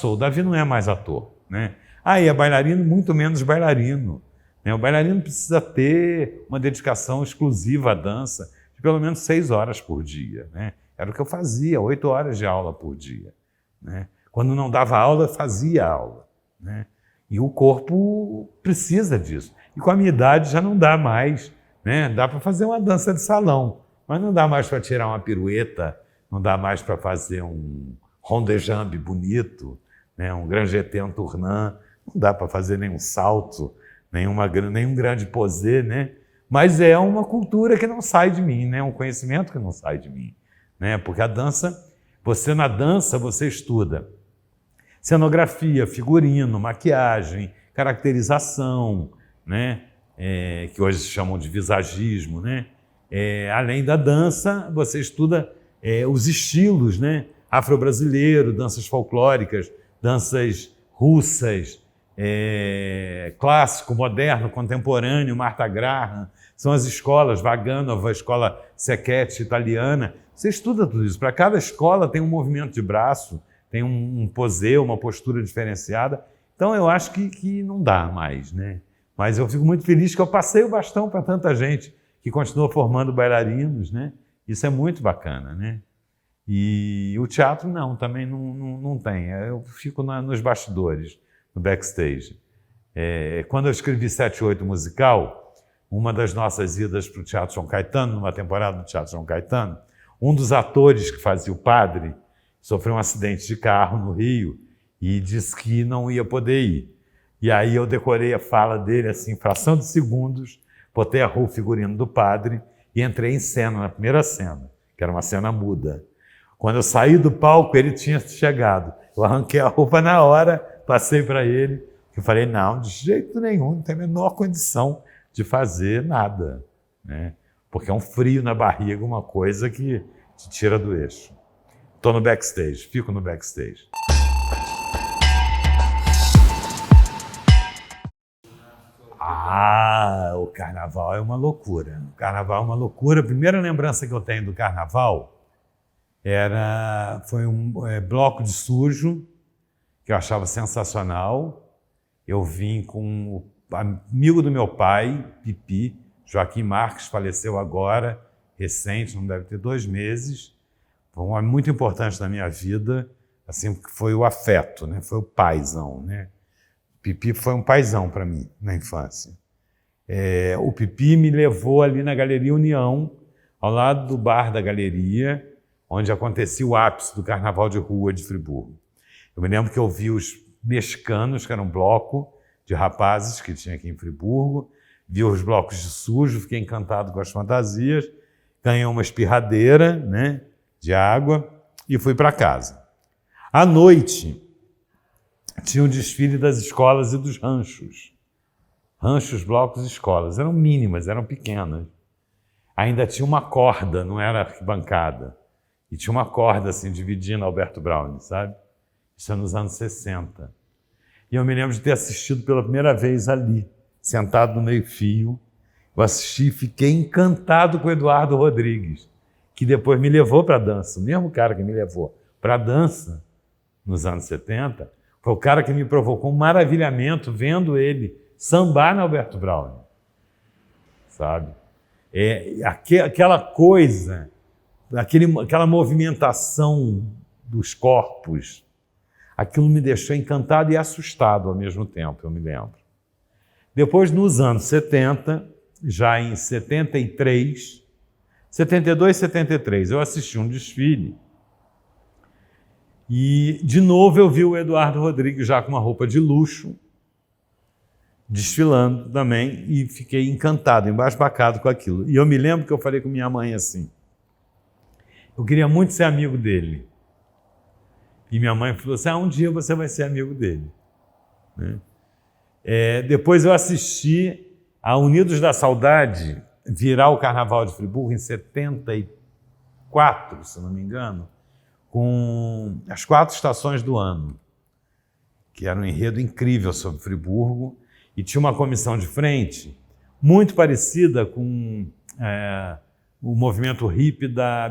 O Davi não é mais ator, né? E é bailarino, muito menos bailarino. O bailarino precisa ter uma dedicação exclusiva à dança de pelo menos 6 horas por dia, né? Era o que eu fazia, 8 horas de aula por dia, né? Quando não dava aula, fazia aula, né? E o corpo precisa disso. E com a minha idade já não dá mais, né? Dá para fazer uma dança de salão, mas não dá mais para tirar uma pirueta, não dá mais para fazer um rond de jambe bonito, né? Um grand jeté, um tournant, não dá para fazer nenhum salto, nenhum grande posé, né? Mas é uma cultura que não sai de mim, né? Um conhecimento que não sai de mim, né? Porque a dança, na dança você estuda cenografia, figurino, maquiagem, caracterização, né? Que hoje se chamam de visagismo, né? Além da dança, você estuda os estilos, né? Afro-brasileiro, danças folclóricas, danças russas, clássico, moderno, contemporâneo, Martha Graham, são as escolas, Vaganova, a escola Secchetti italiana. Você estuda tudo isso. Para cada escola tem um movimento de braço, tem um posé, uma postura diferenciada. Então eu acho que não dá mais, né? Mas eu fico muito feliz que eu passei o bastão para tanta gente que continua formando bailarinos, né? Isso é muito bacana, né? E o teatro não, também não tem. Eu fico nos bastidores, no backstage. Quando eu escrevi 7/8 musical, uma das nossas idas para o Teatro João Caetano, numa temporada do Teatro João Caetano, um dos atores que fazia o padre sofreu um acidente de carro no Rio e disse que não ia poder ir. E aí eu decorei a fala dele, assim, fração de segundos, botei a roupa figurino do padre e entrei em cena, na primeira cena, que era uma cena muda. Quando eu saí do palco, ele tinha chegado. Eu arranquei a roupa na hora, passei para ele e falei, não, de jeito nenhum, não tem a menor condição de fazer nada, né? Porque é um frio na barriga, uma coisa que te tira do eixo. Estou no backstage, fico no backstage. O carnaval é uma loucura. O carnaval é uma loucura. A primeira lembrança que eu tenho do carnaval foi um bloco de sujo, que eu achava sensacional. Eu vim com o amigo do meu pai, Pipi, Joaquim Marques, faleceu agora, recente, não deve ter 2 meses. Foi um homem muito importante na minha vida, assim, porque foi o afeto, né? Foi o paizão, né? Pipi foi um paizão para mim na infância. O Pipi me levou ali na Galeria União, ao lado do bar da Galeria, onde acontecia o ápice do Carnaval de Rua de Friburgo. Eu me lembro que eu vi os mexicanos, que era um bloco de rapazes que tinha aqui em Friburgo, vi os blocos de sujo, fiquei encantado com as fantasias, ganhei uma espirradeira, né, de água e fui para casa. À noite, tinha um desfile das escolas e dos ranchos. Ranchos, blocos e escolas. Eram mínimas, eram pequenas. Ainda tinha uma corda, não era arquibancada. E tinha uma corda assim, dividindo Alberto Browne, sabe? Isso é nos anos 60. E eu me lembro de ter assistido pela primeira vez ali, sentado no meio-fio. Eu assisti e fiquei encantado com o Eduardo Rodrigues, que depois me levou para a dança, o mesmo cara que me levou para a dança nos anos 70, Foi o cara que me provocou um maravilhamento vendo ele sambar na Alberto Browne, sabe? Aquela coisa, aquela movimentação dos corpos, aquilo me deixou encantado e assustado ao mesmo tempo, eu me lembro. Depois, nos anos 70, já em 72, 73, eu assisti um desfile e, de novo, eu vi o Eduardo Rodrigues já com uma roupa de luxo, desfilando também, e fiquei encantado, embasbacado com aquilo. E eu me lembro que eu falei com minha mãe assim, eu queria muito ser amigo dele. E minha mãe falou assim, um dia você vai ser amigo dele. Né? Depois eu assisti a Unidos da Saudade virar o Carnaval de Friburgo em 74, se não me engano, com as 4 estações do ano, que era um enredo incrível sobre Friburgo, e tinha uma comissão de frente muito parecida com o movimento hippie da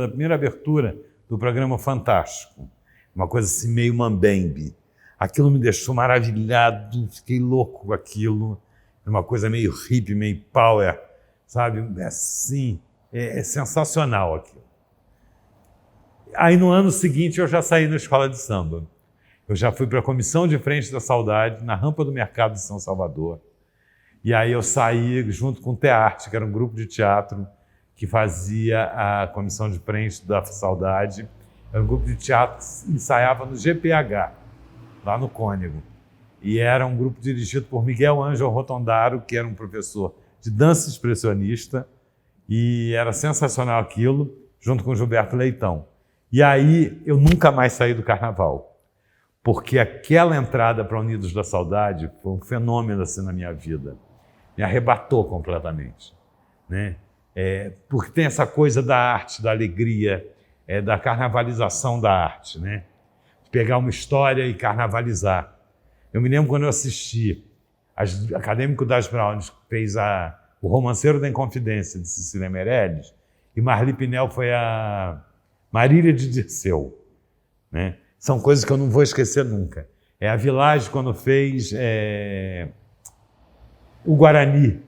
primeira abertura do programa Fantástico, uma coisa assim meio mambembe. Aquilo me deixou maravilhado, fiquei louco com aquilo, uma coisa meio hippie, meio power, sabe? Assim, é sensacional aquilo. Aí no ano seguinte eu já saí da escola de samba. Eu já fui para a Comissão de Frente da Saudade, na Rampa do Mercado de São Salvador. E aí eu saí junto com o Tearte, que era um grupo de teatro que fazia a Comissão de Frente da Saudade. Era um grupo de teatro que ensaiava no GPH, lá no Cônego. E era um grupo dirigido por Miguel Ângelo Rotondaro, que era um professor de dança expressionista, e era sensacional aquilo, junto com Gilberto Leitão. E aí eu nunca mais saí do Carnaval, porque aquela entrada para Unidos da Saudade foi um fenômeno assim na minha vida. Me arrebatou completamente. Né? Porque tem essa coisa da arte, da alegria, da carnavalização da arte. Né? De pegar uma história e carnavalizar. Eu me lembro quando eu assisti Acadêmico das Browns, que fez O Romanceiro da Inconfidência, de Cecília Meirelles, e Marli Pinel foi a Marília de Dirceu. Né? São coisas que eu não vou esquecer nunca. A Village, quando fez o Guarani,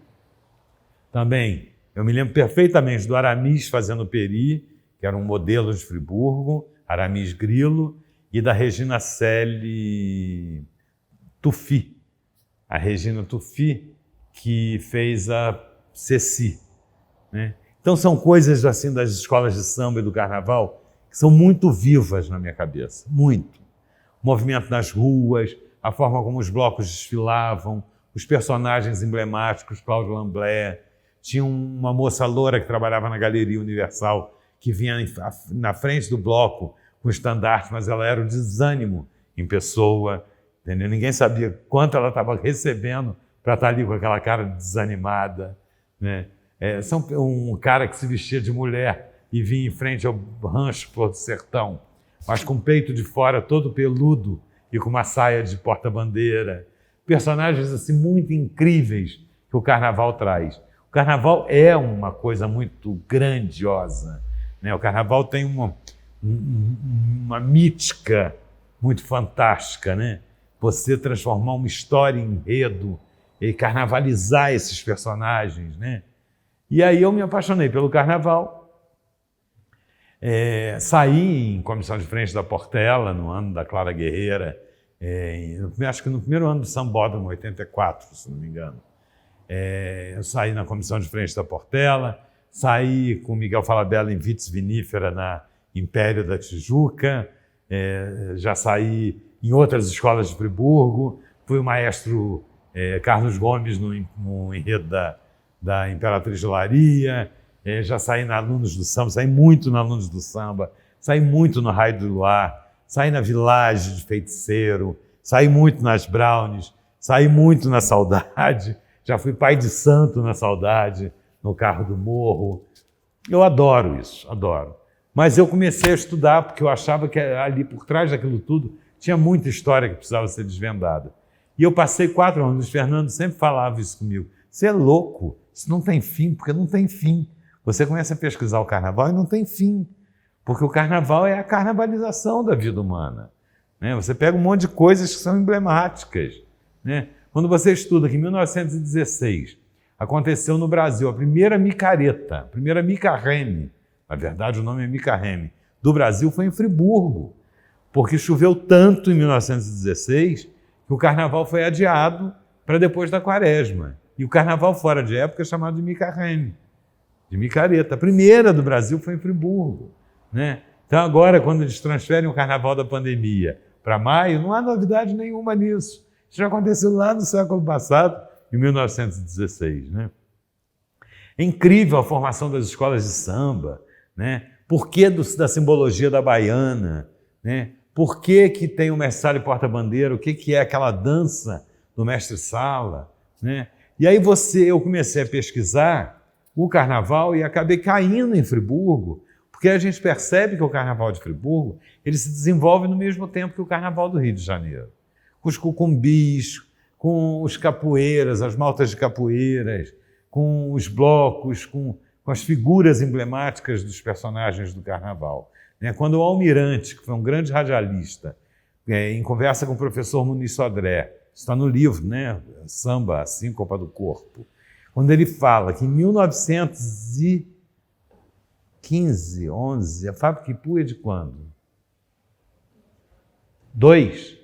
também. Eu me lembro perfeitamente do Aramis fazendo Peri, que era um modelo de Friburgo, Aramis Grilo, e da Regina Celi Tufi. A Regina Tufi, que fez a Ceci. Né? Então são coisas assim das escolas de samba e do carnaval que são muito vivas na minha cabeça, muito. O movimento nas ruas, a forma como os blocos desfilavam, os personagens emblemáticos, Cláudio Lamblé. Tinha uma moça loura que trabalhava na Galeria Universal, que vinha na frente do bloco com o estandarte, mas ela era o desânimo em pessoa, entendeu? Ninguém sabia quanto ela estava recebendo para estar ali com aquela cara desanimada. Né? Um cara que se vestia de mulher e vinha em frente ao rancho Flor do Sertão, mas com o peito de fora todo peludo e com uma saia de porta-bandeira. Personagens assim muito incríveis que o Carnaval traz. O Carnaval é uma coisa muito grandiosa. Né? O Carnaval tem uma mítica muito fantástica. Né? Você transformar uma história em enredo e carnavalizar esses personagens. Né? E aí eu me apaixonei pelo Carnaval. Saí em comissão de frente da Portela, no ano da Clara Guerreira, acho que no primeiro ano do Sambódromo, 84, se não me engano. Eu saí na comissão de frente da Portela, saí com Miguel Falabella em Vitis Vinífera, na Império da Tijuca, já saí em outras escolas de Friburgo, fui o maestro Carlos Gomes no enredo da Imperatriz de Laria, já saí na Alunos do Samba, saí muito na Alunos do Samba, saí muito no Raio do Luar, saí na Village de Feiticeiro, saí muito nas Brownies, saí muito na Saudade, já fui pai de santo na Saudade, no Carro do Morro. Eu adoro isso, adoro. Mas eu comecei a estudar porque eu achava que ali por trás daquilo tudo tinha muita história que precisava ser desvendada. E eu passei 4 anos, o Fernando sempre falava isso comigo. Você é louco, isso não tem fim, porque não tem fim. Você começa a pesquisar o Carnaval e não tem fim, porque o Carnaval é a carnavalização da vida humana. né? Você pega um monte de coisas que são emblemáticas, né? Quando você estuda que em 1916 aconteceu no Brasil a primeira micareta, a primeira micarreme, na verdade o nome é micarreme, do Brasil foi em Friburgo, porque choveu tanto em 1916 que o carnaval foi adiado para depois da quaresma. E o carnaval fora de época é chamado de micarreme, de micareta. A primeira do Brasil foi em Friburgo, né? Então agora, quando eles transferem o carnaval da pandemia para maio, não há novidade nenhuma nisso. Isso já aconteceu lá no século passado, em 1916, né? É incrível a formação das escolas de samba, né? Por que da simbologia da baiana, né? Por que tem o mestre-sala e porta-bandeira? O que é aquela dança do mestre-sala, né? E aí eu comecei a pesquisar o carnaval e acabei caindo em Friburgo, porque a gente percebe que o carnaval de Friburgo ele se desenvolve no mesmo tempo que o carnaval do Rio de Janeiro, com os cucumbis, com os capoeiras, as maltas de capoeiras, com os blocos, com as figuras emblemáticas dos personagens do carnaval. Quando o Almirante, que foi um grande radialista, em conversa com o professor Muniz Sodré, está no livro, né? Samba, a Síncopa do Corpo, quando ele fala que em 1915, 11, a Fábrica Ipu é de quando? 12.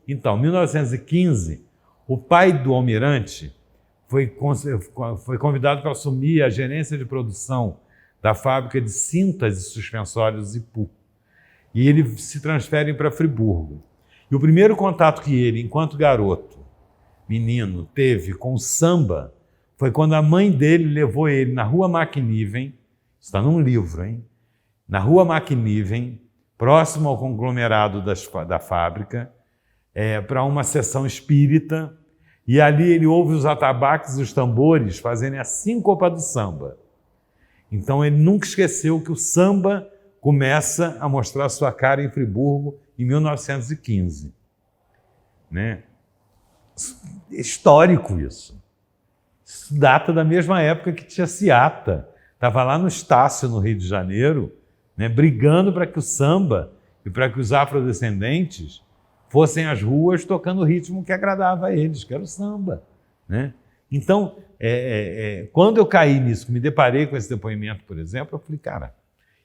Então, 1915, o pai do Almirante foi convidado para assumir a gerência de produção da fábrica de cintas e suspensórios Ipu. E ele se transfere para Friburgo. E o primeiro contato que ele, enquanto garoto, menino, teve com o samba foi quando a mãe dele levou ele na Rua McNiven, está num livro, hein? Na Rua McNiven, próximo ao conglomerado da fábrica, para uma sessão espírita, e ali ele ouve os atabaques e os tambores fazerem a síncopa do samba. Então ele nunca esqueceu que o samba começa a mostrar sua cara em Friburgo em 1915. Né? É histórico isso. Isso data da mesma época que Tia Ciata estava lá no Estácio, no Rio de Janeiro, né, brigando para que o samba e para que os afrodescendentes fossem às ruas tocando o ritmo que agradava a eles, que era o samba. Né? Então, quando eu caí nisso, que me deparei com esse depoimento, por exemplo, eu falei, cara,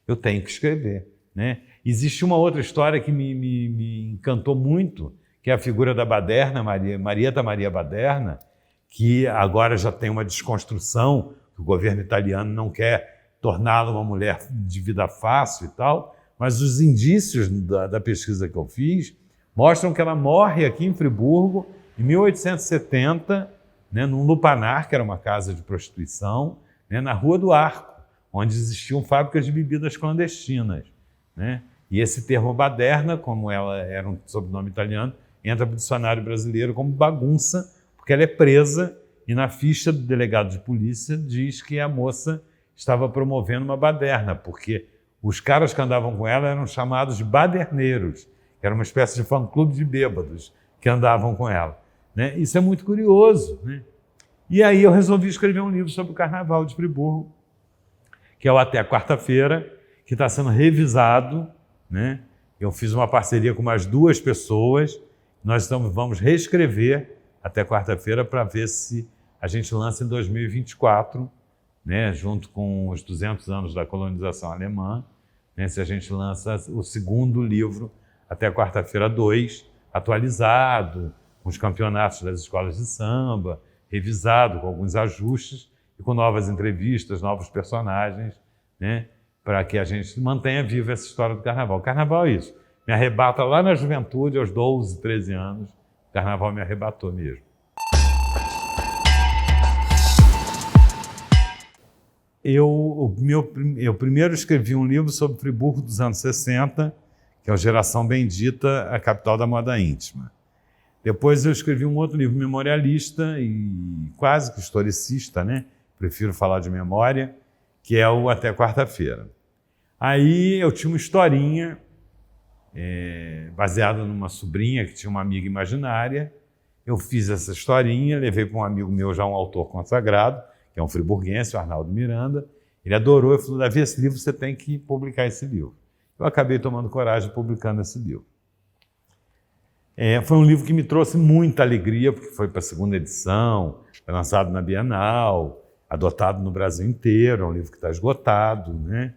eu tenho que escrever. Né? Existe uma outra história que me encantou muito, que é a figura da Baderna, Marieta Maria Baderna, que agora já tem uma desconstrução, que o governo italiano não quer torná-la uma mulher de vida fácil e tal, mas os indícios da pesquisa que eu fiz mostram que ela morre aqui em Friburgo em 1870, né, num lupanar, que era uma casa de prostituição, né, na Rua do Arco, onde existiam fábricas de bebidas clandestinas. Né? E esse termo baderna, como ela era um sobrenome italiano, entra para o dicionário brasileiro como bagunça, porque ela é presa e na ficha do delegado de polícia diz que a moça estava promovendo uma baderna, porque os caras que andavam com ela eram chamados de baderneiros, que era uma espécie de fã-clube de bêbados que andavam com ela. Né? Isso é muito curioso. Né? E aí eu resolvi escrever um livro sobre o Carnaval de Friburgo, que é o Até Quarta-feira, que está sendo revisado. Né? Eu fiz uma parceria com mais 2 pessoas. Nós vamos reescrever Até Quarta-feira para ver se a gente lança em 2024, né? Junto com os 200 anos da colonização alemã, né? Se a gente lança o segundo livro, Até Quarta-feira 2, atualizado, com os campeonatos das escolas de samba, revisado com alguns ajustes e com novas entrevistas, novos personagens, né? Para que a gente mantenha viva essa história do carnaval. O carnaval é isso. Me arrebata lá na juventude, aos 12, 13 anos. O carnaval me arrebatou mesmo. Eu primeiro escrevi um livro sobre Friburgo dos anos 60, que é o Geração Bendita, a capital da moda íntima. Depois eu escrevi um outro livro memorialista e quase que historicista, né? Prefiro falar de memória, que é o Até Quarta-feira. Aí eu tinha uma historinha baseada numa sobrinha que tinha uma amiga imaginária. Eu fiz essa historinha, levei para um amigo meu, já um autor consagrado, que é um friburguense, o Arnaldo Miranda. Ele adorou e falou, Davi, esse livro você tem que publicar esse livro. eu acabei tomando coragem e publicando esse livro. Foi um livro que me trouxe muita alegria, porque foi para a segunda edição, foi lançado na Bienal, adotado no Brasil inteiro, é um livro que está esgotado, né?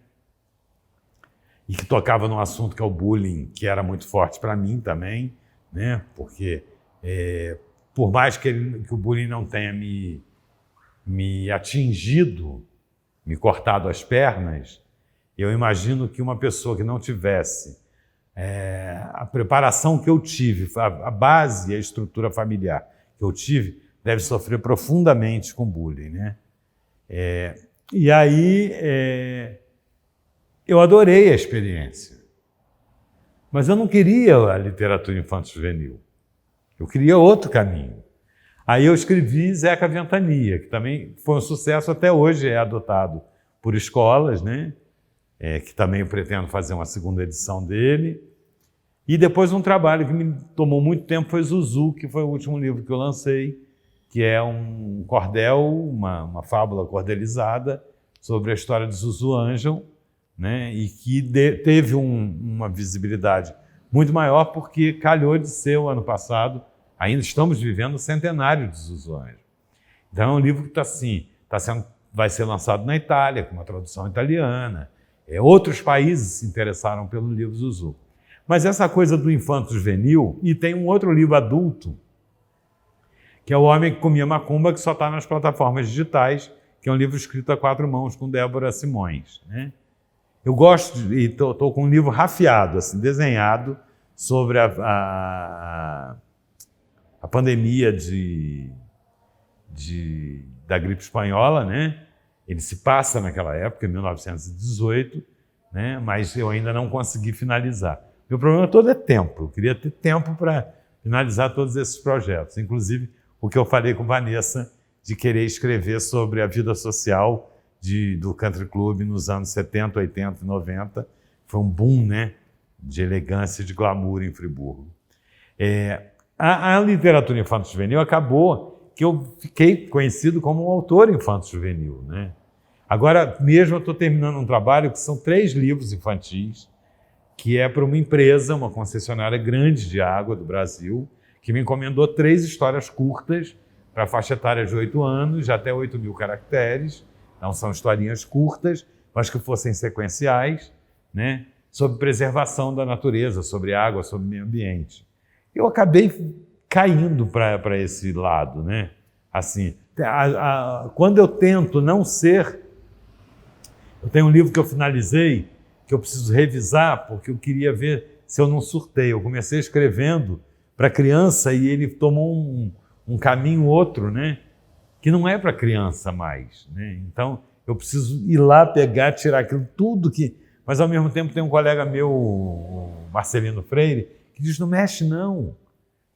E que tocava num assunto que é o bullying, que era muito forte para mim também, né? Porque, por mais que o bullying não tenha me atingido, me cortado as pernas, eu imagino que uma pessoa que não tivesse a preparação que eu tive, a base e a estrutura familiar que eu tive, deve sofrer profundamente com bullying, né? E aí eu adorei a experiência, mas eu não queria a literatura infanto-juvenil, eu queria outro caminho. Aí eu escrevi Zeca Ventania, que também foi um sucesso, até hoje é adotado por escolas, né? Que também eu pretendo fazer uma segunda edição dele. E depois um trabalho que me tomou muito tempo foi Zuzu, que foi o último livro que eu lancei, que é um cordel, uma fábula cordelizada sobre a história de Zuzu Angel, né? E que teve uma visibilidade muito maior porque calhou de ser o ano passado, ainda estamos vivendo o centenário de Zuzu Angel. Então é um livro que vai ser lançado na Itália, com uma tradução italiana. Outros países se interessaram pelo livro Zuzu. Mas essa coisa do infanto-juvenil, e tem um outro livro adulto, que é O Homem que Comia Macumba, que só está nas plataformas digitais, que é um livro escrito a 4 mãos com Débora Simões, né? Eu gosto, e estou com um livro rafiado, assim, desenhado, sobre a pandemia da gripe espanhola, né? Ele se passa naquela época, em 1918, né? Mas eu ainda não consegui finalizar. Meu problema todo é tempo. Eu queria ter tempo para finalizar todos esses projetos. Inclusive, o que eu falei com Vanessa, de querer escrever sobre a vida social do country club nos anos 70, 80 e 90. Foi um boom, né? De elegância e de glamour em Friburgo. A literatura infanto-juvenil acabou que eu fiquei conhecido como um autor infanto-juvenil, né? Agora mesmo eu estou terminando um trabalho que são 3 livros infantis, que é para uma empresa, uma concessionária grande de água do Brasil, que me encomendou 3 histórias curtas para a faixa etária de 8 anos, de até 8.000 caracteres. Então são historinhas curtas, mas que fossem sequenciais, né? Sobre preservação da natureza, sobre água, sobre meio ambiente. Eu acabei caindo para esse lado, né? Assim, quando eu tento não ser... Eu tenho um livro que eu finalizei, que eu preciso revisar, porque eu queria ver se eu não surtei. Eu comecei escrevendo para criança e ele tomou um caminho outro, né? Que não é para criança mais, né? Então, eu preciso ir lá pegar, tirar aquilo tudo que... Mas, ao mesmo tempo, tem um colega meu, o Marcelino Freire, que diz, não mexe, não.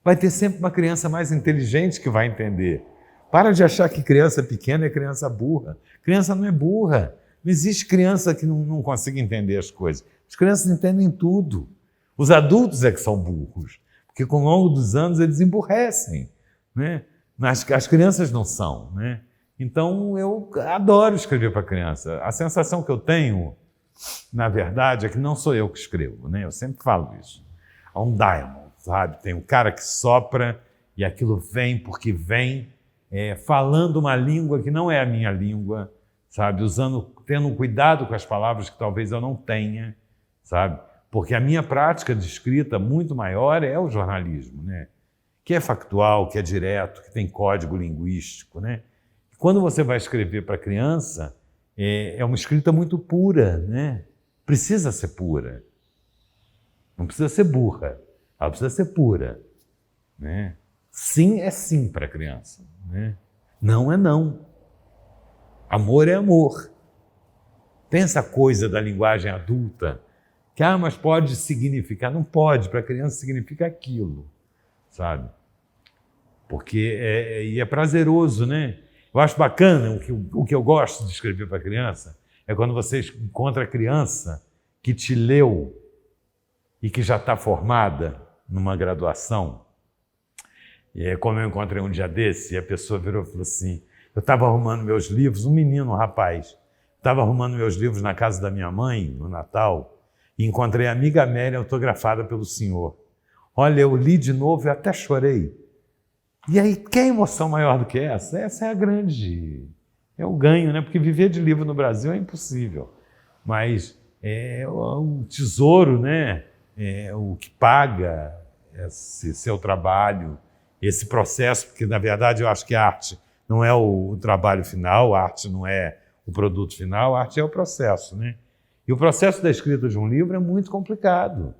Vai ter sempre uma criança mais inteligente que vai entender. Para de achar que criança pequena é criança burra. Criança não é burra. Não existe criança que não consiga entender as coisas. As crianças entendem tudo. Os adultos é que são burros, porque com o longo dos anos eles emburrecem, né? Mas as crianças não são, né? Então eu adoro escrever para criança. A sensação que eu tenho, na verdade, é que não sou eu que escrevo, né? Eu sempre falo isso. Há um diamond, sabe? Tem um cara que sopra e aquilo vem porque vem, falando uma língua que não é a minha língua, sabe? Tendo cuidado com as palavras que talvez eu não tenha, sabe? Porque a minha prática de escrita muito maior é o jornalismo, né? Que é factual, que é direto, que tem código linguístico, né? Quando você vai escrever para criança, é uma escrita muito pura, né? Precisa ser pura. Não precisa ser burra, ela precisa ser pura, né? Sim é sim para a criança, né? Não é não. Amor é amor. Tem essa coisa da linguagem adulta que, mas pode significar. Não pode, para a criança significa aquilo, sabe? Porque é prazeroso, né? Eu acho bacana, o que eu gosto de escrever para a criança é quando você encontra a criança que te leu e que já está formada numa graduação. E como eu encontrei um dia desse, e a pessoa virou e falou assim, eu estava arrumando meus livros, um menino, um rapaz, estava arrumando meus livros na casa da minha mãe, no Natal, e encontrei a Amiga Amélia autografada pelo senhor. Olha, eu li de novo e até chorei. E aí, que emoção maior do que essa? Essa é a grande... É o ganho, né? Porque viver de livro no Brasil é impossível. Mas o tesouro, né? O que paga esse seu trabalho, esse processo, porque, na verdade, eu acho que a arte não é o trabalho final, a arte não é o produto final, a arte é o processo, né? E o processo da escrita de um livro é muito complicado,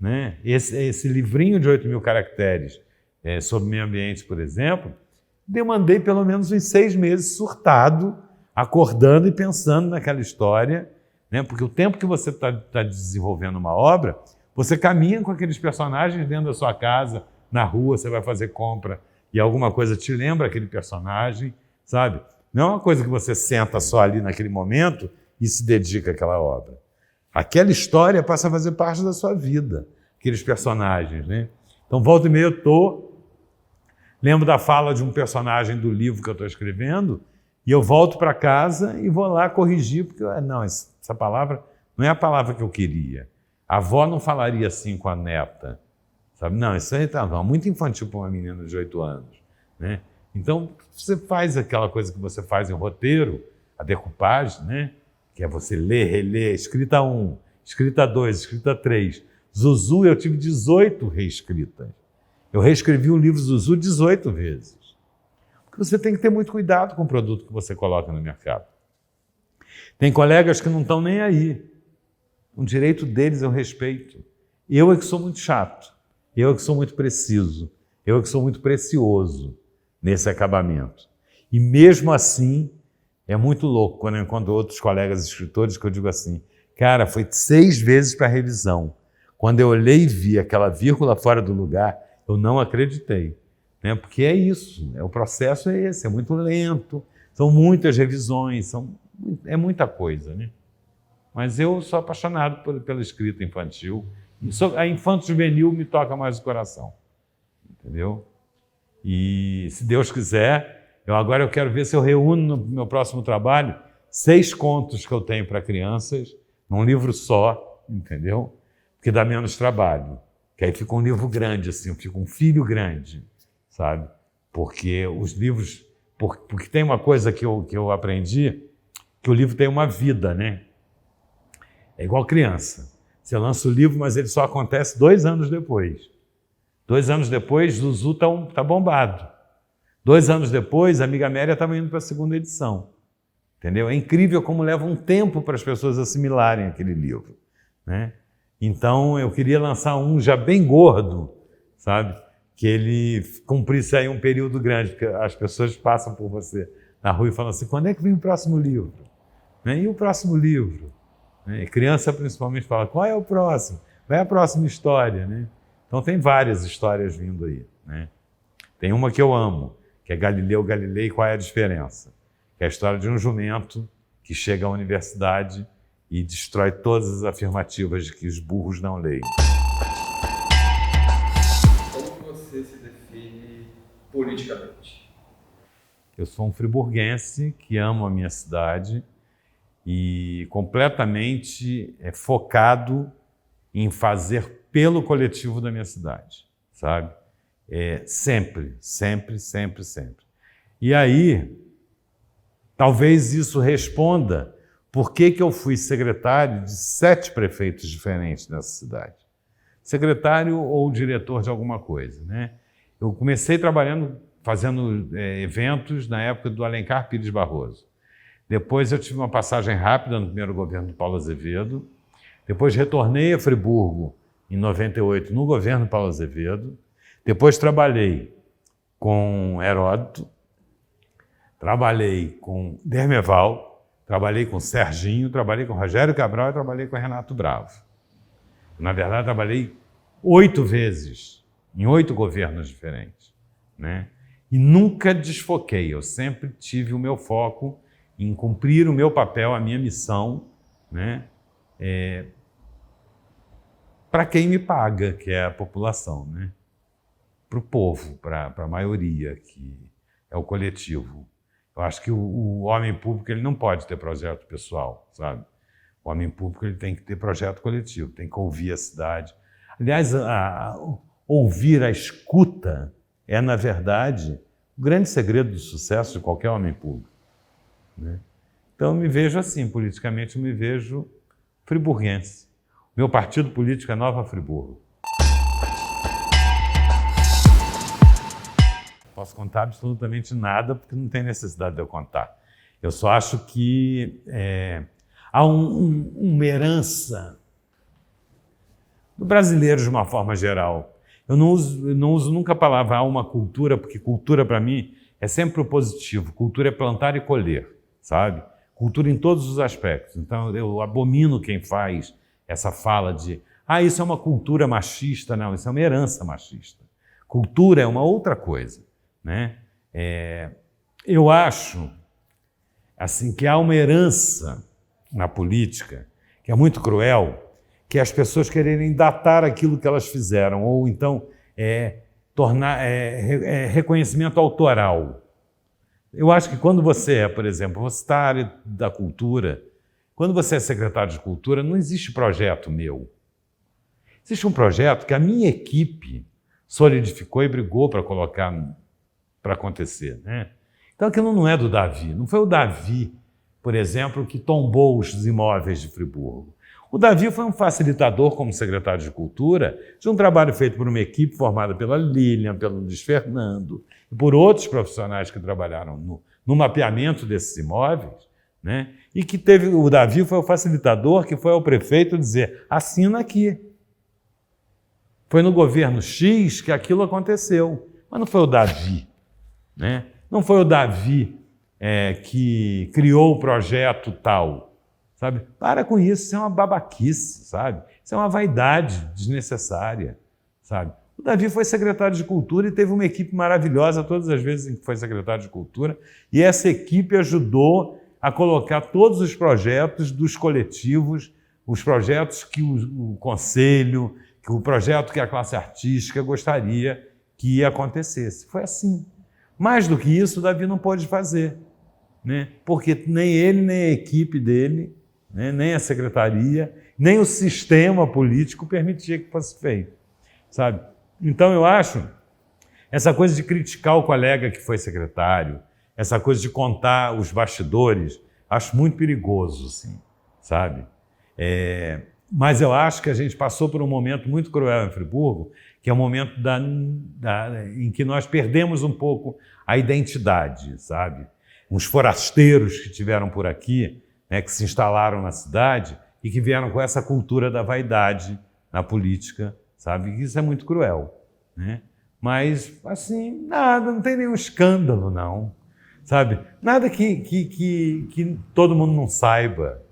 né? Esse livrinho de 8.000 caracteres sobre meio ambiente, por exemplo, demandei pelo menos uns 6 meses surtado, acordando e pensando naquela história, né? Porque o tempo que você está desenvolvendo uma obra, você caminha com aqueles personagens dentro da sua casa, na rua, você vai fazer compra e alguma coisa te lembra aquele personagem, sabe? Não é uma coisa que você senta só ali naquele momento e se dedica àquela obra. Aquela história passa a fazer parte da sua vida, aqueles personagens, né? Então, volta e meia eu lembro da fala de um personagem do livro que eu estou escrevendo e eu volto para casa e vou lá corrigir, porque, não, essa palavra não é a palavra que eu queria. A avó não falaria assim com a neta, sabe? Não, isso aí tá muito infantil para uma menina de 8 anos, né? Então, você faz aquela coisa que você faz em roteiro, a decupagem, né? Que é você ler, reler, escrita 1, escrita 2, escrita 3. Zuzu, eu tive 18 reescritas. Eu reescrevi o livro Zuzu 18 vezes. Porque você tem que ter muito cuidado com o produto que você coloca no mercado. Tem colegas que não estão nem aí. O direito deles eu respeito. Eu é que sou muito chato. Eu é que sou muito preciso. Eu é que sou muito precioso nesse acabamento. E mesmo assim, é muito louco quando eu encontro outros colegas escritores que eu digo assim, cara, foi 6 vezes para revisão. Quando eu olhei e vi aquela vírgula fora do lugar, eu não acreditei, né? Porque é isso, o processo é esse, é muito lento, são muitas revisões, é muita coisa, né? Mas eu sou apaixonado pela escrita infantil, a infanto-juvenil me toca mais o coração, entendeu? E se Deus quiser, eu quero ver se eu reúno no meu próximo trabalho 6 contos que eu tenho para crianças, num livro só, entendeu? Porque dá menos trabalho. Que aí fica um livro grande, assim, fica um filho grande, sabe? Porque os livros... Porque tem uma coisa que eu aprendi, que o livro tem uma vida, né? É igual criança. Você lança o livro, mas ele só acontece 2 anos depois. 2 anos depois, Zuzu tá bombado. 2 anos depois, a Amiga Amélia estava indo para a 2ª edição. Entendeu? É incrível como leva um tempo para as pessoas assimilarem aquele livro, né? Então, eu queria lançar um já bem gordo, sabe? Que ele cumprisse aí um período grande, porque as pessoas passam por você na rua e falam assim, quando é que vem o próximo livro? Né? E o próximo livro? Né? E criança, principalmente, fala, qual é o próximo? Qual é a próxima história? Né? Então, tem várias histórias vindo aí, né? Tem uma que eu amo, que é Galileu Galilei, qual é a diferença? Que é a história de um jumento que chega à universidade e destrói todas as afirmativas de que os burros não leem. Como você se define politicamente? Eu sou um friburguense que amo a minha cidade e completamente focado em fazer pelo coletivo da minha cidade, sabe? Sempre, sempre, sempre, sempre. E aí, talvez isso responda por que eu fui secretário de 7 prefeitos diferentes nessa cidade. Secretário ou diretor de alguma coisa, né? Eu comecei trabalhando, fazendo eventos na época do Alencar Pires Barroso. Depois eu tive uma passagem rápida no primeiro governo do Paulo Azevedo. Depois retornei a Friburgo em 98 no governo Paulo Azevedo. Depois trabalhei com Heródoto, trabalhei com Dermeval, trabalhei com Serginho, trabalhei com Rogério Cabral e trabalhei com Renato Bravo. Na verdade, trabalhei 8 vezes, em 8 governos diferentes, né? E nunca desfoquei, eu sempre tive o meu foco em cumprir o meu papel, a minha missão, né? Para quem me paga, que é a população, né? Para o povo, para a maioria, que é o coletivo. Eu acho que o homem público ele não pode ter projeto pessoal, sabe? O homem público ele tem que ter projeto coletivo, tem que ouvir a cidade. Aliás, ouvir a escuta é, na verdade, o grande segredo do sucesso de qualquer homem público, né? Então, eu me vejo assim, politicamente, eu me vejo friburguense. Meu partido político é Nova Friburgo. Posso contar absolutamente nada, porque não tem necessidade de eu contar. Eu só acho que há uma herança do brasileiro de uma forma geral. Eu não uso nunca a palavra há uma cultura, porque cultura para mim é sempre o positivo. Cultura é plantar e colher, sabe? Cultura em todos os aspectos. Então eu abomino quem faz essa fala de isso é uma cultura machista. Não, isso é uma herança machista. Cultura é uma outra coisa, né? Eu acho assim, que há uma herança na política que é muito cruel, que é as pessoas quererem datar aquilo que elas fizeram, ou então tornar reconhecimento autoral. Eu acho que quando você por exemplo, você está na área da cultura, quando você é secretário de cultura, não existe projeto meu. Existe um projeto que a minha equipe solidificou e brigou para colocar, para acontecer, né? Então aquilo não é do Davi, não foi o Davi, por exemplo, que tombou os imóveis de Friburgo. O Davi foi um facilitador como secretário de Cultura de um trabalho feito por uma equipe formada pela Lilian, pelo Luiz Fernando e por outros profissionais que trabalharam no mapeamento desses imóveis, né? E que o Davi foi o facilitador que foi ao prefeito dizer, assina aqui. Foi no governo X que aquilo aconteceu, mas não foi o Davi, né? Não foi o Davi que criou o projeto tal, sabe? Para com isso, isso é uma babaquice, sabe? Isso é uma vaidade desnecessária, sabe? O Davi foi secretário de Cultura e teve uma equipe maravilhosa todas as vezes em que foi secretário de Cultura, e essa equipe ajudou a colocar todos os projetos dos coletivos, os projetos que o Conselho, que o projeto que a classe artística gostaria que acontecesse. Foi assim. Mais do que isso, o Davi não pôde fazer, né? Porque nem ele, nem a equipe dele, né? Nem a secretaria, nem o sistema político permitia que fosse feito, sabe? Então, eu acho essa coisa de criticar o colega que foi secretário, essa coisa de contar os bastidores, acho muito perigoso, assim, sabe? Mas eu acho que a gente passou por um momento muito cruel em Friburgo, que é o momento em que nós perdemos um pouco a identidade, sabe? Uns forasteiros que tiveram por aqui, né, que se instalaram na cidade e que vieram com essa cultura da vaidade na política, sabe? Isso é muito cruel, né? Mas, assim, nada, não tem nenhum escândalo, não, sabe? Nada que todo mundo não saiba,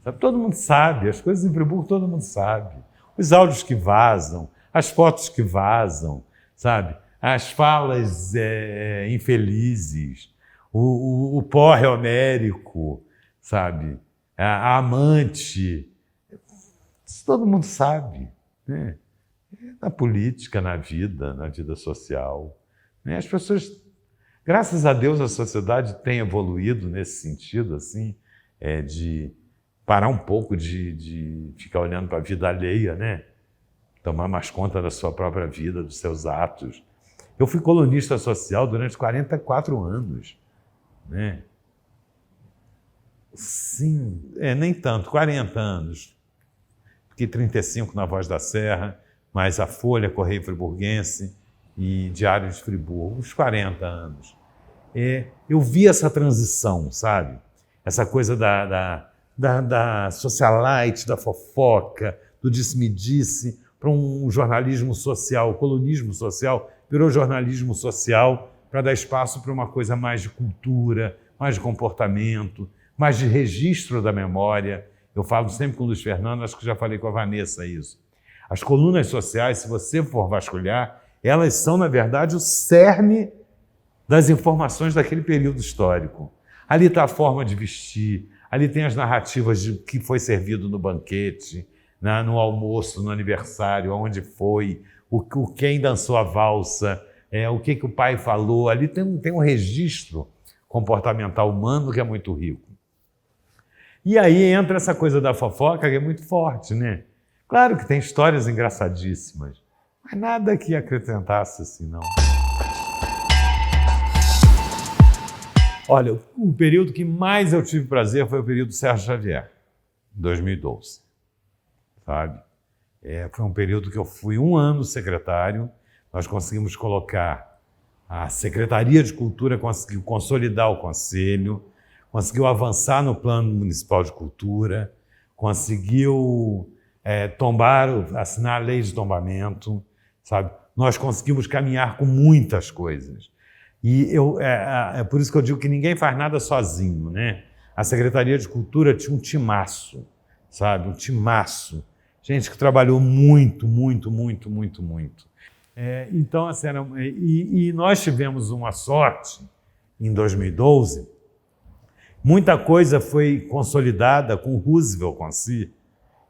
sabe? Todo mundo sabe, as coisas em Friburgo todo mundo sabe. Os áudios que vazam, as fotos que vazam, sabe? As falas infelizes, o porre homérico, sabe? A amante, isso todo mundo sabe, né? Na política, na vida social, né? As pessoas, graças a Deus, a sociedade tem evoluído nesse sentido, assim, de parar um pouco de ficar olhando para a vida alheia, né? Tomar mais conta da sua própria vida, dos seus atos. Eu fui colunista social durante 44 anos, né? Sim, nem tanto, 40 anos. Fiquei 35 na Voz da Serra, mais a Folha, Correio Friburguense e Diário de Friburgo, uns 40 anos. Eu vi essa transição, sabe? Essa coisa da socialite, da fofoca, do disse-me-disse, para um jornalismo social, o colunismo social virou jornalismo social para dar espaço para uma coisa mais de cultura, mais de comportamento, mais de registro da memória. Eu falo sempre com o Luiz Fernando, acho que já falei com a Vanessa isso. As colunas sociais, se você for vasculhar, elas são, na verdade, o cerne das informações daquele período histórico. Ali está a forma de vestir, ali tem as narrativas de que foi servido no banquete, no almoço, no aniversário, aonde foi, quem dançou a valsa, o que o pai falou. Ali tem um registro comportamental humano que é muito rico. E aí entra essa coisa da fofoca que é muito forte, né? Claro que tem histórias engraçadíssimas, mas nada que acrescentasse assim, não. Olha, o período que mais eu tive prazer foi o período do Sérgio Xavier, 2012, sabe? Foi um período que eu fui 1 ano secretário, nós conseguimos colocar a Secretaria de Cultura, conseguiu consolidar o Conselho, conseguiu avançar no Plano Municipal de Cultura, conseguiu assinar a lei de tombamento, sabe? Nós conseguimos caminhar com muitas coisas. E é por isso que eu digo que ninguém faz nada sozinho, né? A Secretaria de Cultura tinha um timaço, sabe? Um timaço. Gente que trabalhou muito, muito, muito, muito, muito. Então, assim, e nós tivemos uma sorte, em 2012, muita coisa foi consolidada com o Roosevelt Conci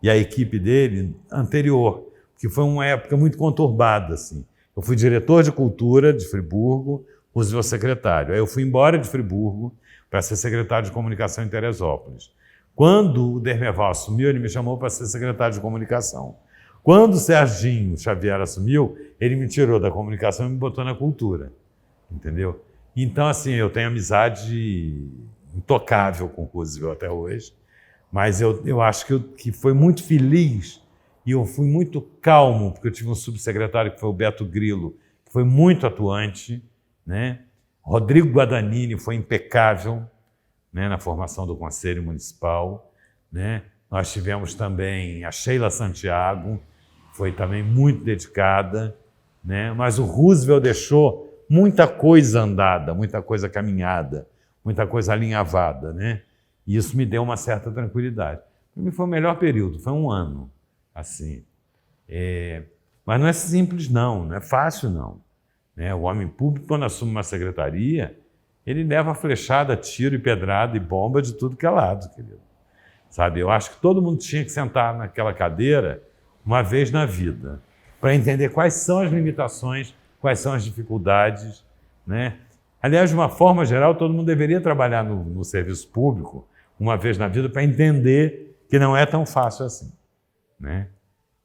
e a equipe dele anterior, que foi uma época muito conturbada, assim. Eu fui diretor de cultura de Friburgo, Roosevelt secretário. Aí eu fui embora de Friburgo para ser secretário de comunicação em Teresópolis. Quando o Dermeval assumiu, ele me chamou para ser secretário de comunicação. Quando o Serginho Xavier assumiu, ele me tirou da comunicação e me botou na cultura, entendeu? Então, assim, eu tenho amizade intocável com o Roosevelt até hoje, mas eu acho que foi muito feliz e eu fui muito calmo, porque eu tive um subsecretário que foi o Beto Grillo, que foi muito atuante, né? Rodrigo Guadagnini foi impecável, né, na formação do Conselho Municipal, né? Nós tivemos também a Sheila Santiago, foi também muito dedicada, né? Mas o Roosevelt deixou muita coisa andada, muita coisa caminhada, muita coisa alinhavada, né? E isso me deu uma certa tranquilidade. Para mim foi o melhor período, foi 1 ano, assim. Mas não é simples, não é fácil, não. Né? O homem público, quando assume uma secretaria, ele leva flechada, tiro e pedrada e bomba de tudo que é lado, querido. Sabe? Eu acho que todo mundo tinha que sentar naquela cadeira uma vez na vida, para entender quais são as limitações, quais são as dificuldades, né? Aliás, de uma forma geral, todo mundo deveria trabalhar no serviço público uma vez na vida para entender que não é tão fácil assim, né?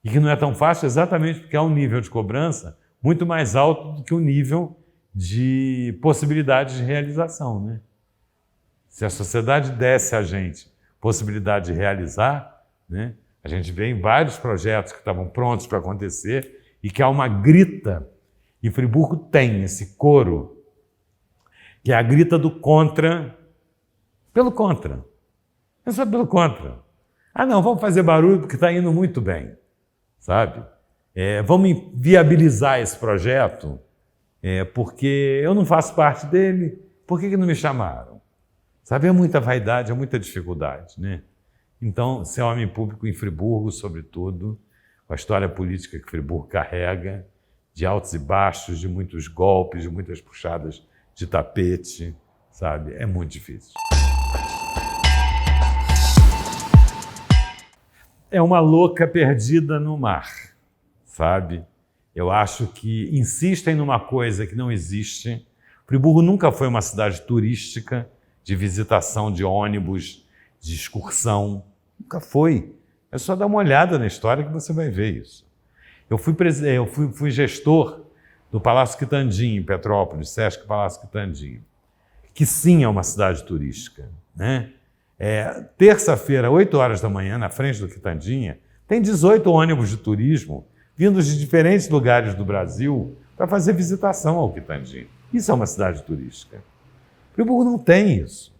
E que não é tão fácil exatamente porque há um nível de cobrança muito mais alto do que o nível de possibilidades de realização, né? Se a sociedade desse a gente possibilidade de realizar, né? A gente vê em vários projetos que estavam prontos para acontecer e que há uma grita, e Friburgo tem esse coro, que é a grita do contra, pelo contra. É só pelo contra. Ah, não, vamos fazer barulho porque está indo muito bem, sabe? Vamos viabilizar esse projeto porque eu não faço parte dele, por que não me chamaram? Sabe, é muita vaidade, é muita dificuldade, né? Então, ser homem público em Friburgo, sobretudo, com a história política que Friburgo carrega, de altos e baixos, de muitos golpes, de muitas puxadas de tapete, sabe? É muito difícil. É uma louca perdida no mar, sabe? Eu acho que insistem numa coisa que não existe. Friburgo nunca foi uma cidade turística, de visitação de ônibus, de excursão. Nunca foi. É só dar uma olhada na história que você vai ver isso. Eu fui gestor do Palácio Quitandinho, em Petrópolis, Sesc Palácio Quitandinho, que sim é uma cidade turística, né? Terça-feira, 8 horas da manhã, na frente do Quitandinha, tem 18 ônibus de turismo vindos de diferentes lugares do Brasil para fazer visitação ao Quitandinho. Isso é uma cidade turística. Friburgo não tem isso.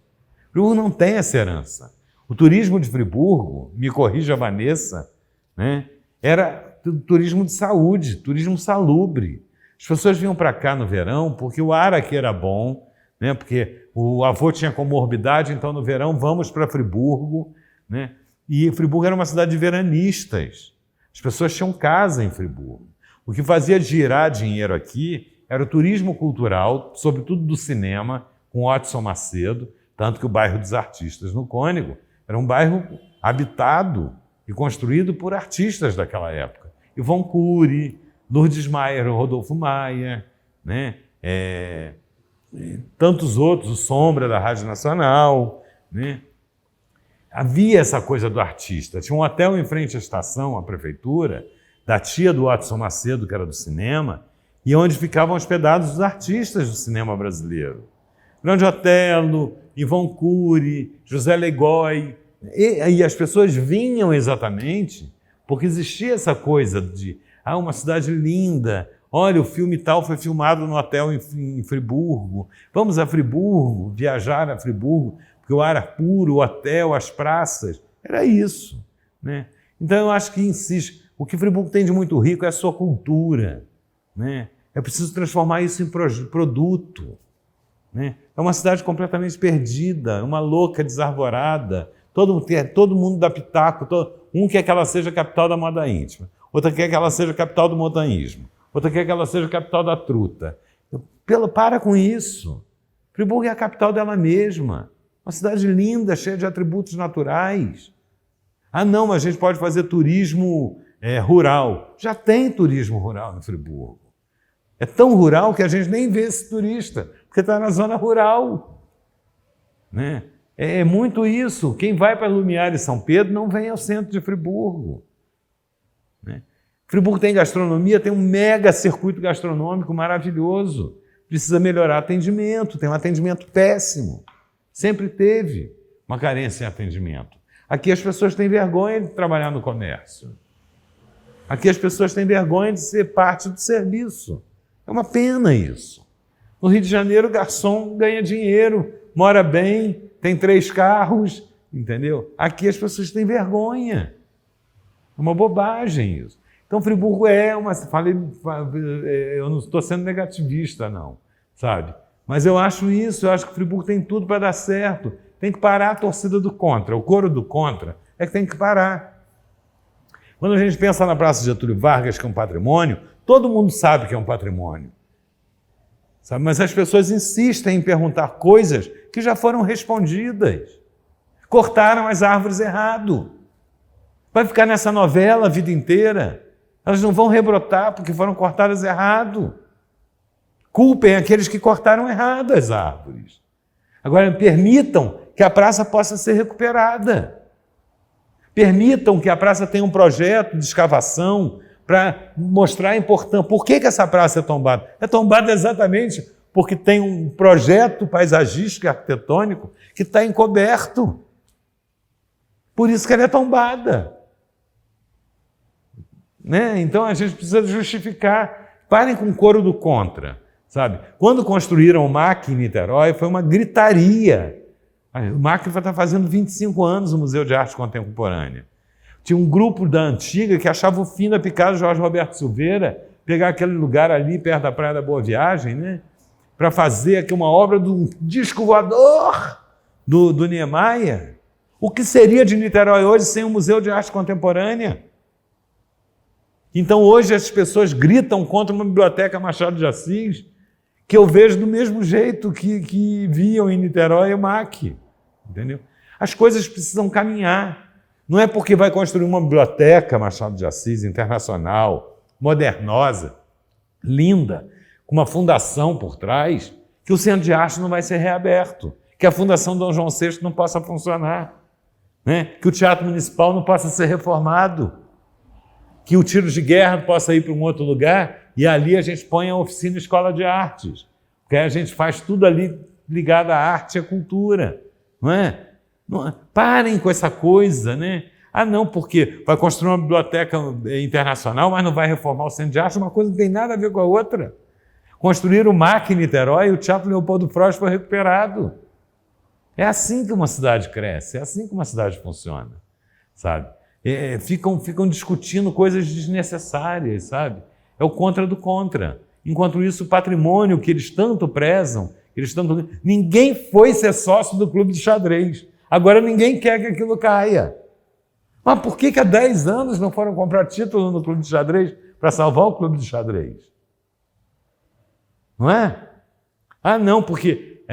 Friburgo não tem essa herança. O turismo de Friburgo, me corrija a Vanessa, né, era turismo de saúde, turismo salubre. As pessoas vinham para cá no verão porque o ar aqui era bom, né, porque o avô tinha comorbidade, então no verão vamos para Friburgo, né, e Friburgo era uma cidade de veranistas. As pessoas tinham casa em Friburgo. O que fazia girar dinheiro aqui era o turismo cultural, sobretudo do cinema, com Odson Macedo, tanto que o bairro dos Artistas, no Cônego, era um bairro habitado e construído por artistas daquela época. Ivon Cury, Lourdes Maier, Rodolfo Maia, né? Tantos outros, o Sombra da Rádio Nacional, né? havia essa coisa do artista. Tinha um hotel em frente à estação, à prefeitura, da tia do Watson Macedo, que era do cinema, e onde ficavam hospedados os artistas do cinema brasileiro. Grande Otelo, Yvonne Cury, José Legói. E as pessoas vinham exatamente porque existia essa coisa de uma cidade linda, olha, o filme tal foi filmado no hotel em Friburgo, vamos a Friburgo, viajar a Friburgo, porque o ar é puro, o hotel, as praças, era isso, né? Então eu acho que insiste, o que Friburgo tem de muito rico é a sua cultura, né? É preciso transformar isso em produto, né? É uma cidade completamente perdida, uma louca, desarvorada, todo mundo dá pitaco, um quer que ela seja a capital da moda íntima, outra quer que ela seja a capital do montanhismo, outra quer que ela seja a capital da truta. Para com isso. Friburgo é a capital dela mesma, uma cidade linda, cheia de atributos naturais. Não, mas a gente pode fazer turismo rural. Já tem turismo rural em Friburgo. É tão rural que a gente nem vê esse turista, porque está na zona rural, né? É muito isso. Quem vai para Lumiar e São Pedro não vem ao centro de Friburgo, né? Friburgo tem gastronomia, tem um mega circuito gastronômico maravilhoso. Precisa melhorar atendimento, tem um atendimento péssimo. Sempre teve uma carência em atendimento. Aqui as pessoas têm vergonha de trabalhar no comércio. Aqui as pessoas têm vergonha de ser parte do serviço. É uma pena isso. No Rio de Janeiro, o garçom ganha dinheiro, mora bem, tem 3 carros, entendeu? Aqui as pessoas têm vergonha. É uma bobagem isso. Então, Friburgo eu não estou sendo negativista, não, sabe? Mas eu acho isso, eu acho que Friburgo tem tudo para dar certo. Tem que parar a torcida do contra, o coro do contra é que tem que parar. Quando a gente pensa na Praça Getúlio Vargas, que é um patrimônio, todo mundo sabe que é um patrimônio, sabe? Mas as pessoas insistem em perguntar coisas que já foram respondidas. Cortaram as árvores errado. Vai ficar nessa novela a vida inteira. Elas não vão rebrotar porque foram cortadas errado. Culpem aqueles que cortaram errado as árvores. Agora, permitam que a praça possa ser recuperada. Permitam que a praça tenha um projeto de escavação para mostrar a importância. Por que essa praça é tombada? É tombada exatamente porque tem um projeto paisagístico e arquitetônico que está encoberto. Por isso que ela é tombada, né? Então a gente precisa justificar. Parem com o coro do contra, sabe? Quando construíram o MAC em Niterói, foi uma gritaria. O MAC está fazendo 25 anos, o Museu de Arte Contemporânea. Tinha um grupo da antiga que achava o fim da picada de Jorge Roberto Silveira, pegar aquele lugar ali perto da Praia da Boa Viagem, né? Para fazer aqui uma obra do disco voador do Niemeyer. O que seria de Niterói hoje sem o Museu de Arte Contemporânea? Então hoje as pessoas gritam contra uma biblioteca Machado de Assis, que eu vejo do mesmo jeito que viam em Niterói o MAC, entendeu? As coisas precisam caminhar. Não é porque vai construir uma biblioteca Machado de Assis internacional, modernosa, linda, com uma fundação por trás, que o Centro de Arte não vai ser reaberto, que a Fundação Dom João VI não possa funcionar, né? Que o Teatro Municipal não possa ser reformado, que o Tiro de Guerra possa ir para um outro lugar e ali a gente põe a oficina Escola de Artes, porque aí a gente faz tudo ali ligado à arte e à cultura, não é? Parem com essa coisa, né? Não, porque vai construir uma biblioteca internacional, mas não vai reformar o Centro de Arte, uma coisa não tem nada a ver com a outra. Construíram o MAC em Niterói e o Teatro Leopoldo Frost foi recuperado. É assim que uma cidade cresce, é assim que uma cidade funciona, sabe? Ficam discutindo coisas desnecessárias, sabe? É o contra do contra. Enquanto isso, o patrimônio que eles tanto prezam, ninguém foi ser sócio do clube de xadrez. Agora ninguém quer que aquilo caia. Mas por que há 10 anos não foram comprar título no clube de xadrez para salvar o clube de xadrez? Não é? Não, porque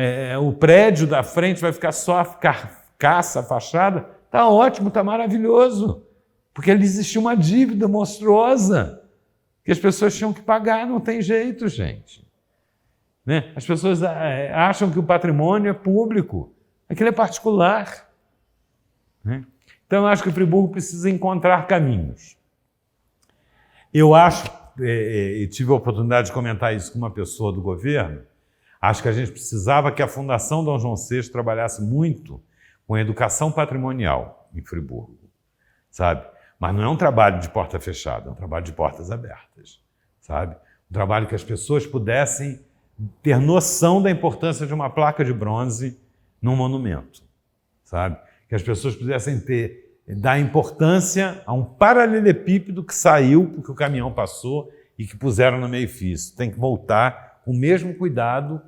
o prédio da frente vai ficar só a carcaça, a fachada. Está ótimo, está maravilhoso. Porque ali existia uma dívida monstruosa que as pessoas tinham que pagar, não tem jeito, gente. Né? As pessoas acham que o patrimônio é público, aquilo é particular. né? Então, eu acho que Friburgo precisa encontrar caminhos. Eu acho, e tive a oportunidade de comentar isso com uma pessoa do governo, acho que a gente precisava que a Fundação Dom João VI trabalhasse muito com a educação patrimonial em Friburgo, sabe? Mas não é um trabalho de porta fechada, é um trabalho de portas abertas, sabe? Um trabalho que as pessoas pudessem ter noção da importância de uma placa de bronze num monumento, sabe? Que as pessoas pudessem dar importância a um paralelepípedo que saiu porque o caminhão passou e que puseram no meio-fio. Tem que voltar com o mesmo cuidado,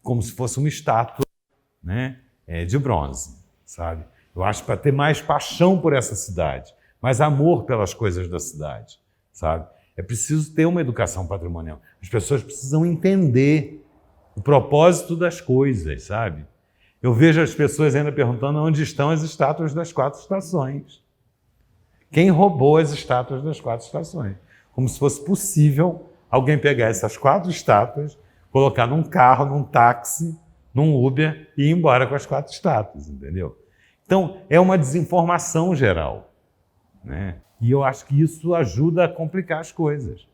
como se fosse uma estátua, né, de bronze, sabe? Eu acho para ter mais paixão por essa cidade, mais amor pelas coisas da cidade, sabe? É preciso ter uma educação patrimonial. As pessoas precisam entender o propósito das coisas, sabe? Eu vejo as pessoas ainda perguntando onde estão as estátuas das 4 estações. Quem roubou as estátuas das 4 estações? Como se fosse possível alguém pegar essas 4 estátuas, colocar num carro, num táxi, num Uber e ir embora com as 4 estátuas, entendeu? Então, é uma desinformação geral, né? E eu acho que isso ajuda a complicar as coisas.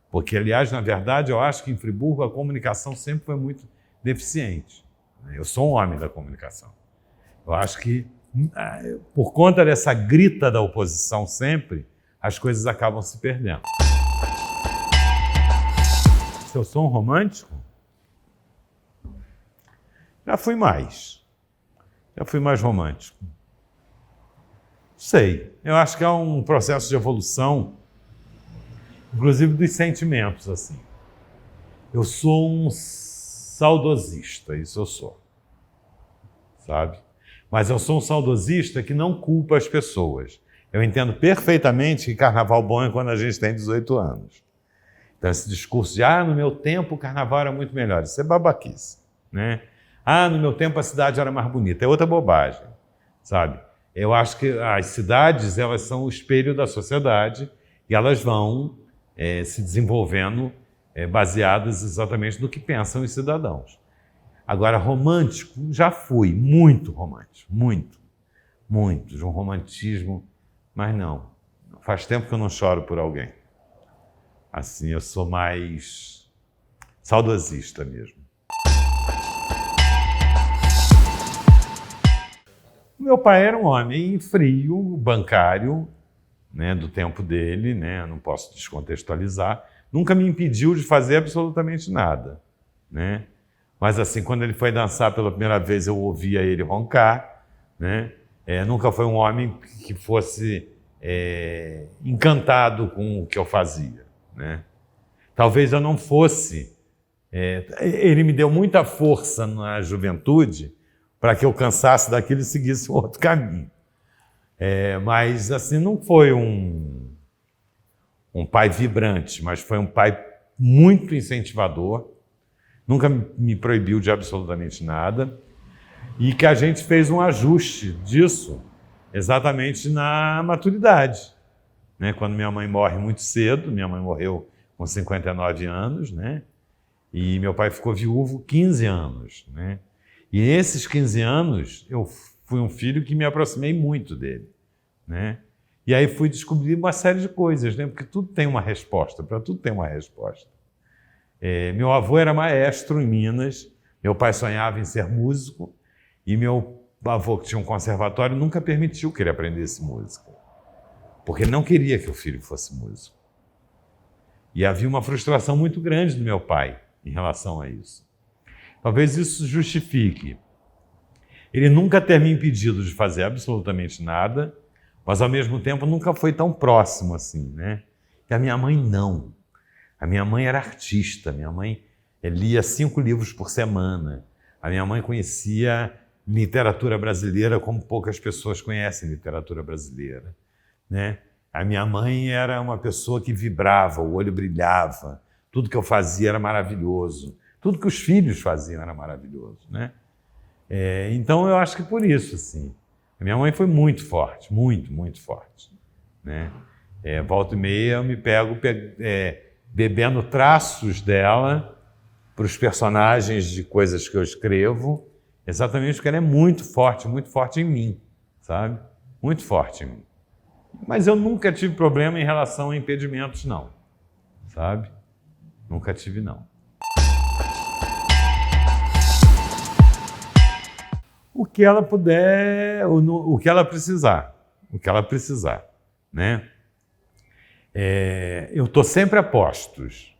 Porque, aliás, na verdade, eu acho que em Friburgo a comunicação sempre foi muito deficiente. Eu sou um homem da comunicação. Eu acho que, por conta dessa grita da oposição sempre, as coisas acabam se perdendo. Se eu sou um romântico, já fui mais romântico. Sei, eu acho que é um processo de evolução, inclusive dos sentimentos, assim. Eu sou um saudosista, isso eu sou, sabe? Mas eu sou um saudosista que não culpa as pessoas. Eu entendo perfeitamente que carnaval bom é quando a gente tem 18 anos. Então esse discurso de, no meu tempo o carnaval era muito melhor, isso é babaquice, né? No meu tempo a cidade era mais bonita, é outra bobagem, sabe? Eu acho que as cidades, elas são o espelho da sociedade e elas vão se desenvolvendo baseadas exatamente no que pensam os cidadãos. Agora, romântico, já fui muito romântico, muito, de um romantismo, mas não, faz tempo que eu não choro por alguém. Assim, eu sou mais saudosista mesmo. Meu pai era um homem frio, bancário, né, do tempo dele, né, não posso descontextualizar, nunca me impediu de fazer absolutamente nada, né? Mas assim, quando ele foi dançar pela primeira vez, eu ouvia ele roncar, né? Nunca foi um homem que fosse encantado com o que eu fazia, né? Talvez eu não fosse. Ele me deu muita força na juventude para que eu cansasse daquilo e seguisse um outro caminho. Mas assim, não foi um pai vibrante, mas foi um pai muito incentivador, nunca me proibiu de absolutamente nada, e que a gente fez um ajuste disso exatamente na maturidade, né? Quando minha mãe morre muito cedo, minha mãe morreu com 59 anos, né? E meu pai ficou viúvo 15 anos, né? E nesses 15 anos, eu fui um filho que me aproximei muito dele, né? E aí fui descobrir uma série de coisas, né? Porque tudo tem uma resposta, para tudo tem uma resposta. Meu avô era maestro em Minas, meu pai sonhava em ser músico, e meu avô, que tinha um conservatório, nunca permitiu que ele aprendesse música, porque ele não queria que o filho fosse músico. E havia uma frustração muito grande do meu pai em relação a isso. Talvez isso justifique ele nunca ter me impedido de fazer absolutamente nada, mas ao mesmo tempo nunca foi tão próximo assim, né? E a minha mãe não. A minha mãe era artista, minha mãe lia 5 livros por semana. A minha mãe conhecia literatura brasileira como poucas pessoas conhecem literatura brasileira, né? A minha mãe era uma pessoa que vibrava, o olho brilhava, tudo que eu fazia era maravilhoso. Tudo que os filhos faziam era maravilhoso, né? Então, eu acho que por isso, assim, a minha mãe foi muito forte, muito forte, né? Volta e meia eu me pego bebendo traços dela para os personagens de coisas que eu escrevo, exatamente porque ela é muito forte em mim, sabe? muito forte em mim. Mas eu nunca tive problema em relação a impedimentos, não. Sabe? Nunca tive, não. O que ela puder, o que ela precisar. O que ela precisar, né? Eu estou sempre a postos.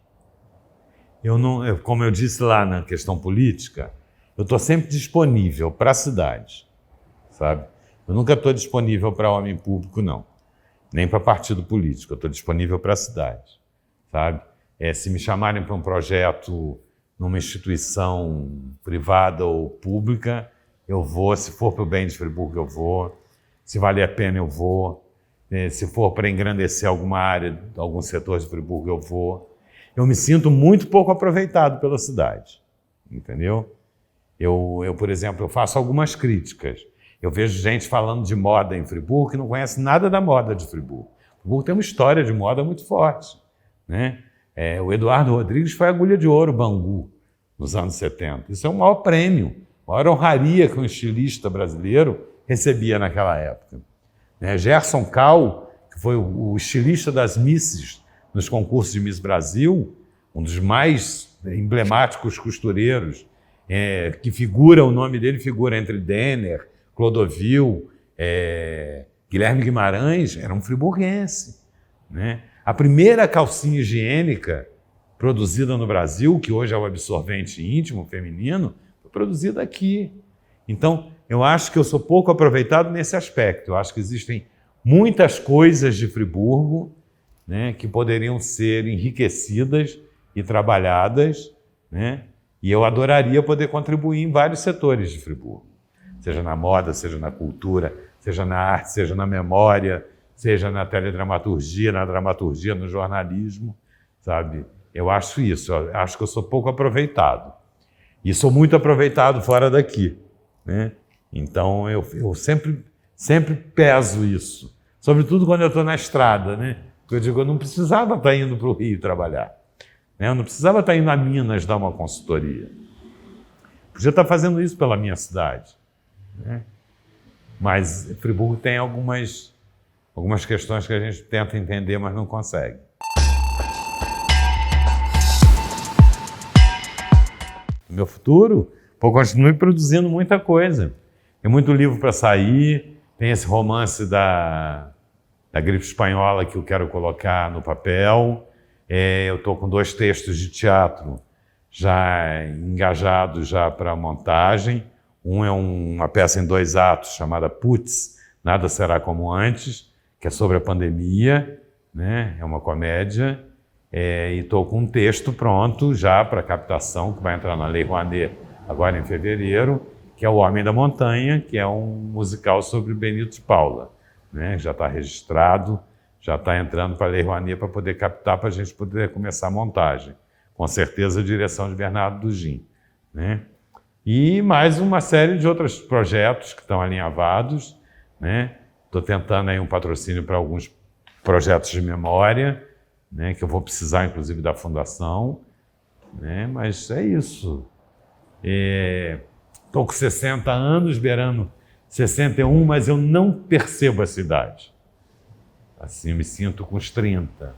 Como eu disse lá na questão política, eu estou sempre disponível para a cidade, sabe? Eu nunca estou disponível para homem público, não. Nem para partido político, eu estou disponível para a cidade, sabe? Se me chamarem para um projeto numa instituição privada ou pública, eu vou. Se for para o bem de Friburgo, eu vou. Se valer a pena, eu vou. Se for para engrandecer alguma área, algum setor de Friburgo, eu vou. Eu me sinto muito pouco aproveitado pela cidade, entendeu? Por exemplo, eu faço algumas críticas. Eu vejo gente falando de moda em Friburgo que não conhece nada da moda de Friburgo. Friburgo tem uma história de moda muito forte, né? O Eduardo Rodrigues foi agulha de ouro Bangu nos anos 70. Isso é o maior prêmio, a maior honraria que um estilista brasileiro recebia naquela época. Gerson Cal, que foi o estilista das Misses nos concursos de Miss Brasil, um dos mais emblemáticos costureiros, que o nome dele figura entre Denner, Clodovil, Guilherme Guimarães, era um friburguense, né? A primeira calcinha higiênica produzida no Brasil, que hoje é o absorvente íntimo feminino, foi produzida aqui. Então, eu acho que eu sou pouco aproveitado nesse aspecto. Eu acho que existem muitas coisas de Friburgo, né, que poderiam ser enriquecidas e trabalhadas, né? E eu adoraria poder contribuir em vários setores de Friburgo, seja na moda, seja na cultura, seja na arte, seja na memória, seja na teledramaturgia, na dramaturgia, no jornalismo, sabe? Eu acho isso, eu acho que eu sou pouco aproveitado. E sou muito aproveitado fora daqui, né? Então, eu sempre peso isso, sobretudo quando eu estou na estrada, né? Porque eu digo, eu não precisava estar indo para o Rio trabalhar, né? Eu não precisava estar indo a Minas dar uma consultoria. Podia estar fazendo isso pela minha cidade, né? Mas Friburgo tem algumas questões que a gente tenta entender, mas não consegue. No meu futuro, continue produzindo muita coisa. Tem muito livro para sair, tem esse romance da gripe espanhola que eu quero colocar no papel. Eu estou com 2 textos de teatro já engajados já para a montagem. Um é uma peça em 2 atos chamada Putz, Nada Será Como Antes, que é sobre a pandemia, né? É uma comédia. E estou com um texto pronto já para captação, que vai entrar na Lei Rouanet agora em fevereiro, que é O Homem da Montanha, que é um musical sobre Benito de Paula, né? Já está registrado, já está entrando para a Lei Rouanet para poder captar, para a gente poder começar a montagem. Com certeza a direção de Bernardo Dugin, né? E mais uma série de outros projetos que estão alinhavados, né? Estou tentando aí um patrocínio para alguns projetos de memória, né? Que eu vou precisar, inclusive, da fundação, né? Mas é isso. Estou com 60 anos, beirando 61, mas eu não percebo essa idade. Assim, eu me sinto com os 30,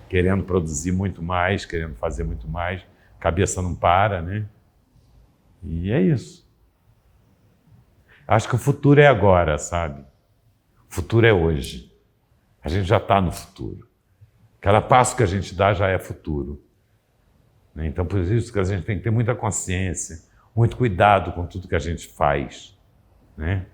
querendo produzir muito mais, querendo fazer muito mais, a cabeça não para, né? E é isso. Acho que o futuro é agora, sabe? O futuro é hoje. A gente já está no futuro. Cada passo que a gente dá já é futuro. Então, por isso que a gente tem que ter muita consciência, muito cuidado com tudo que a gente faz, né?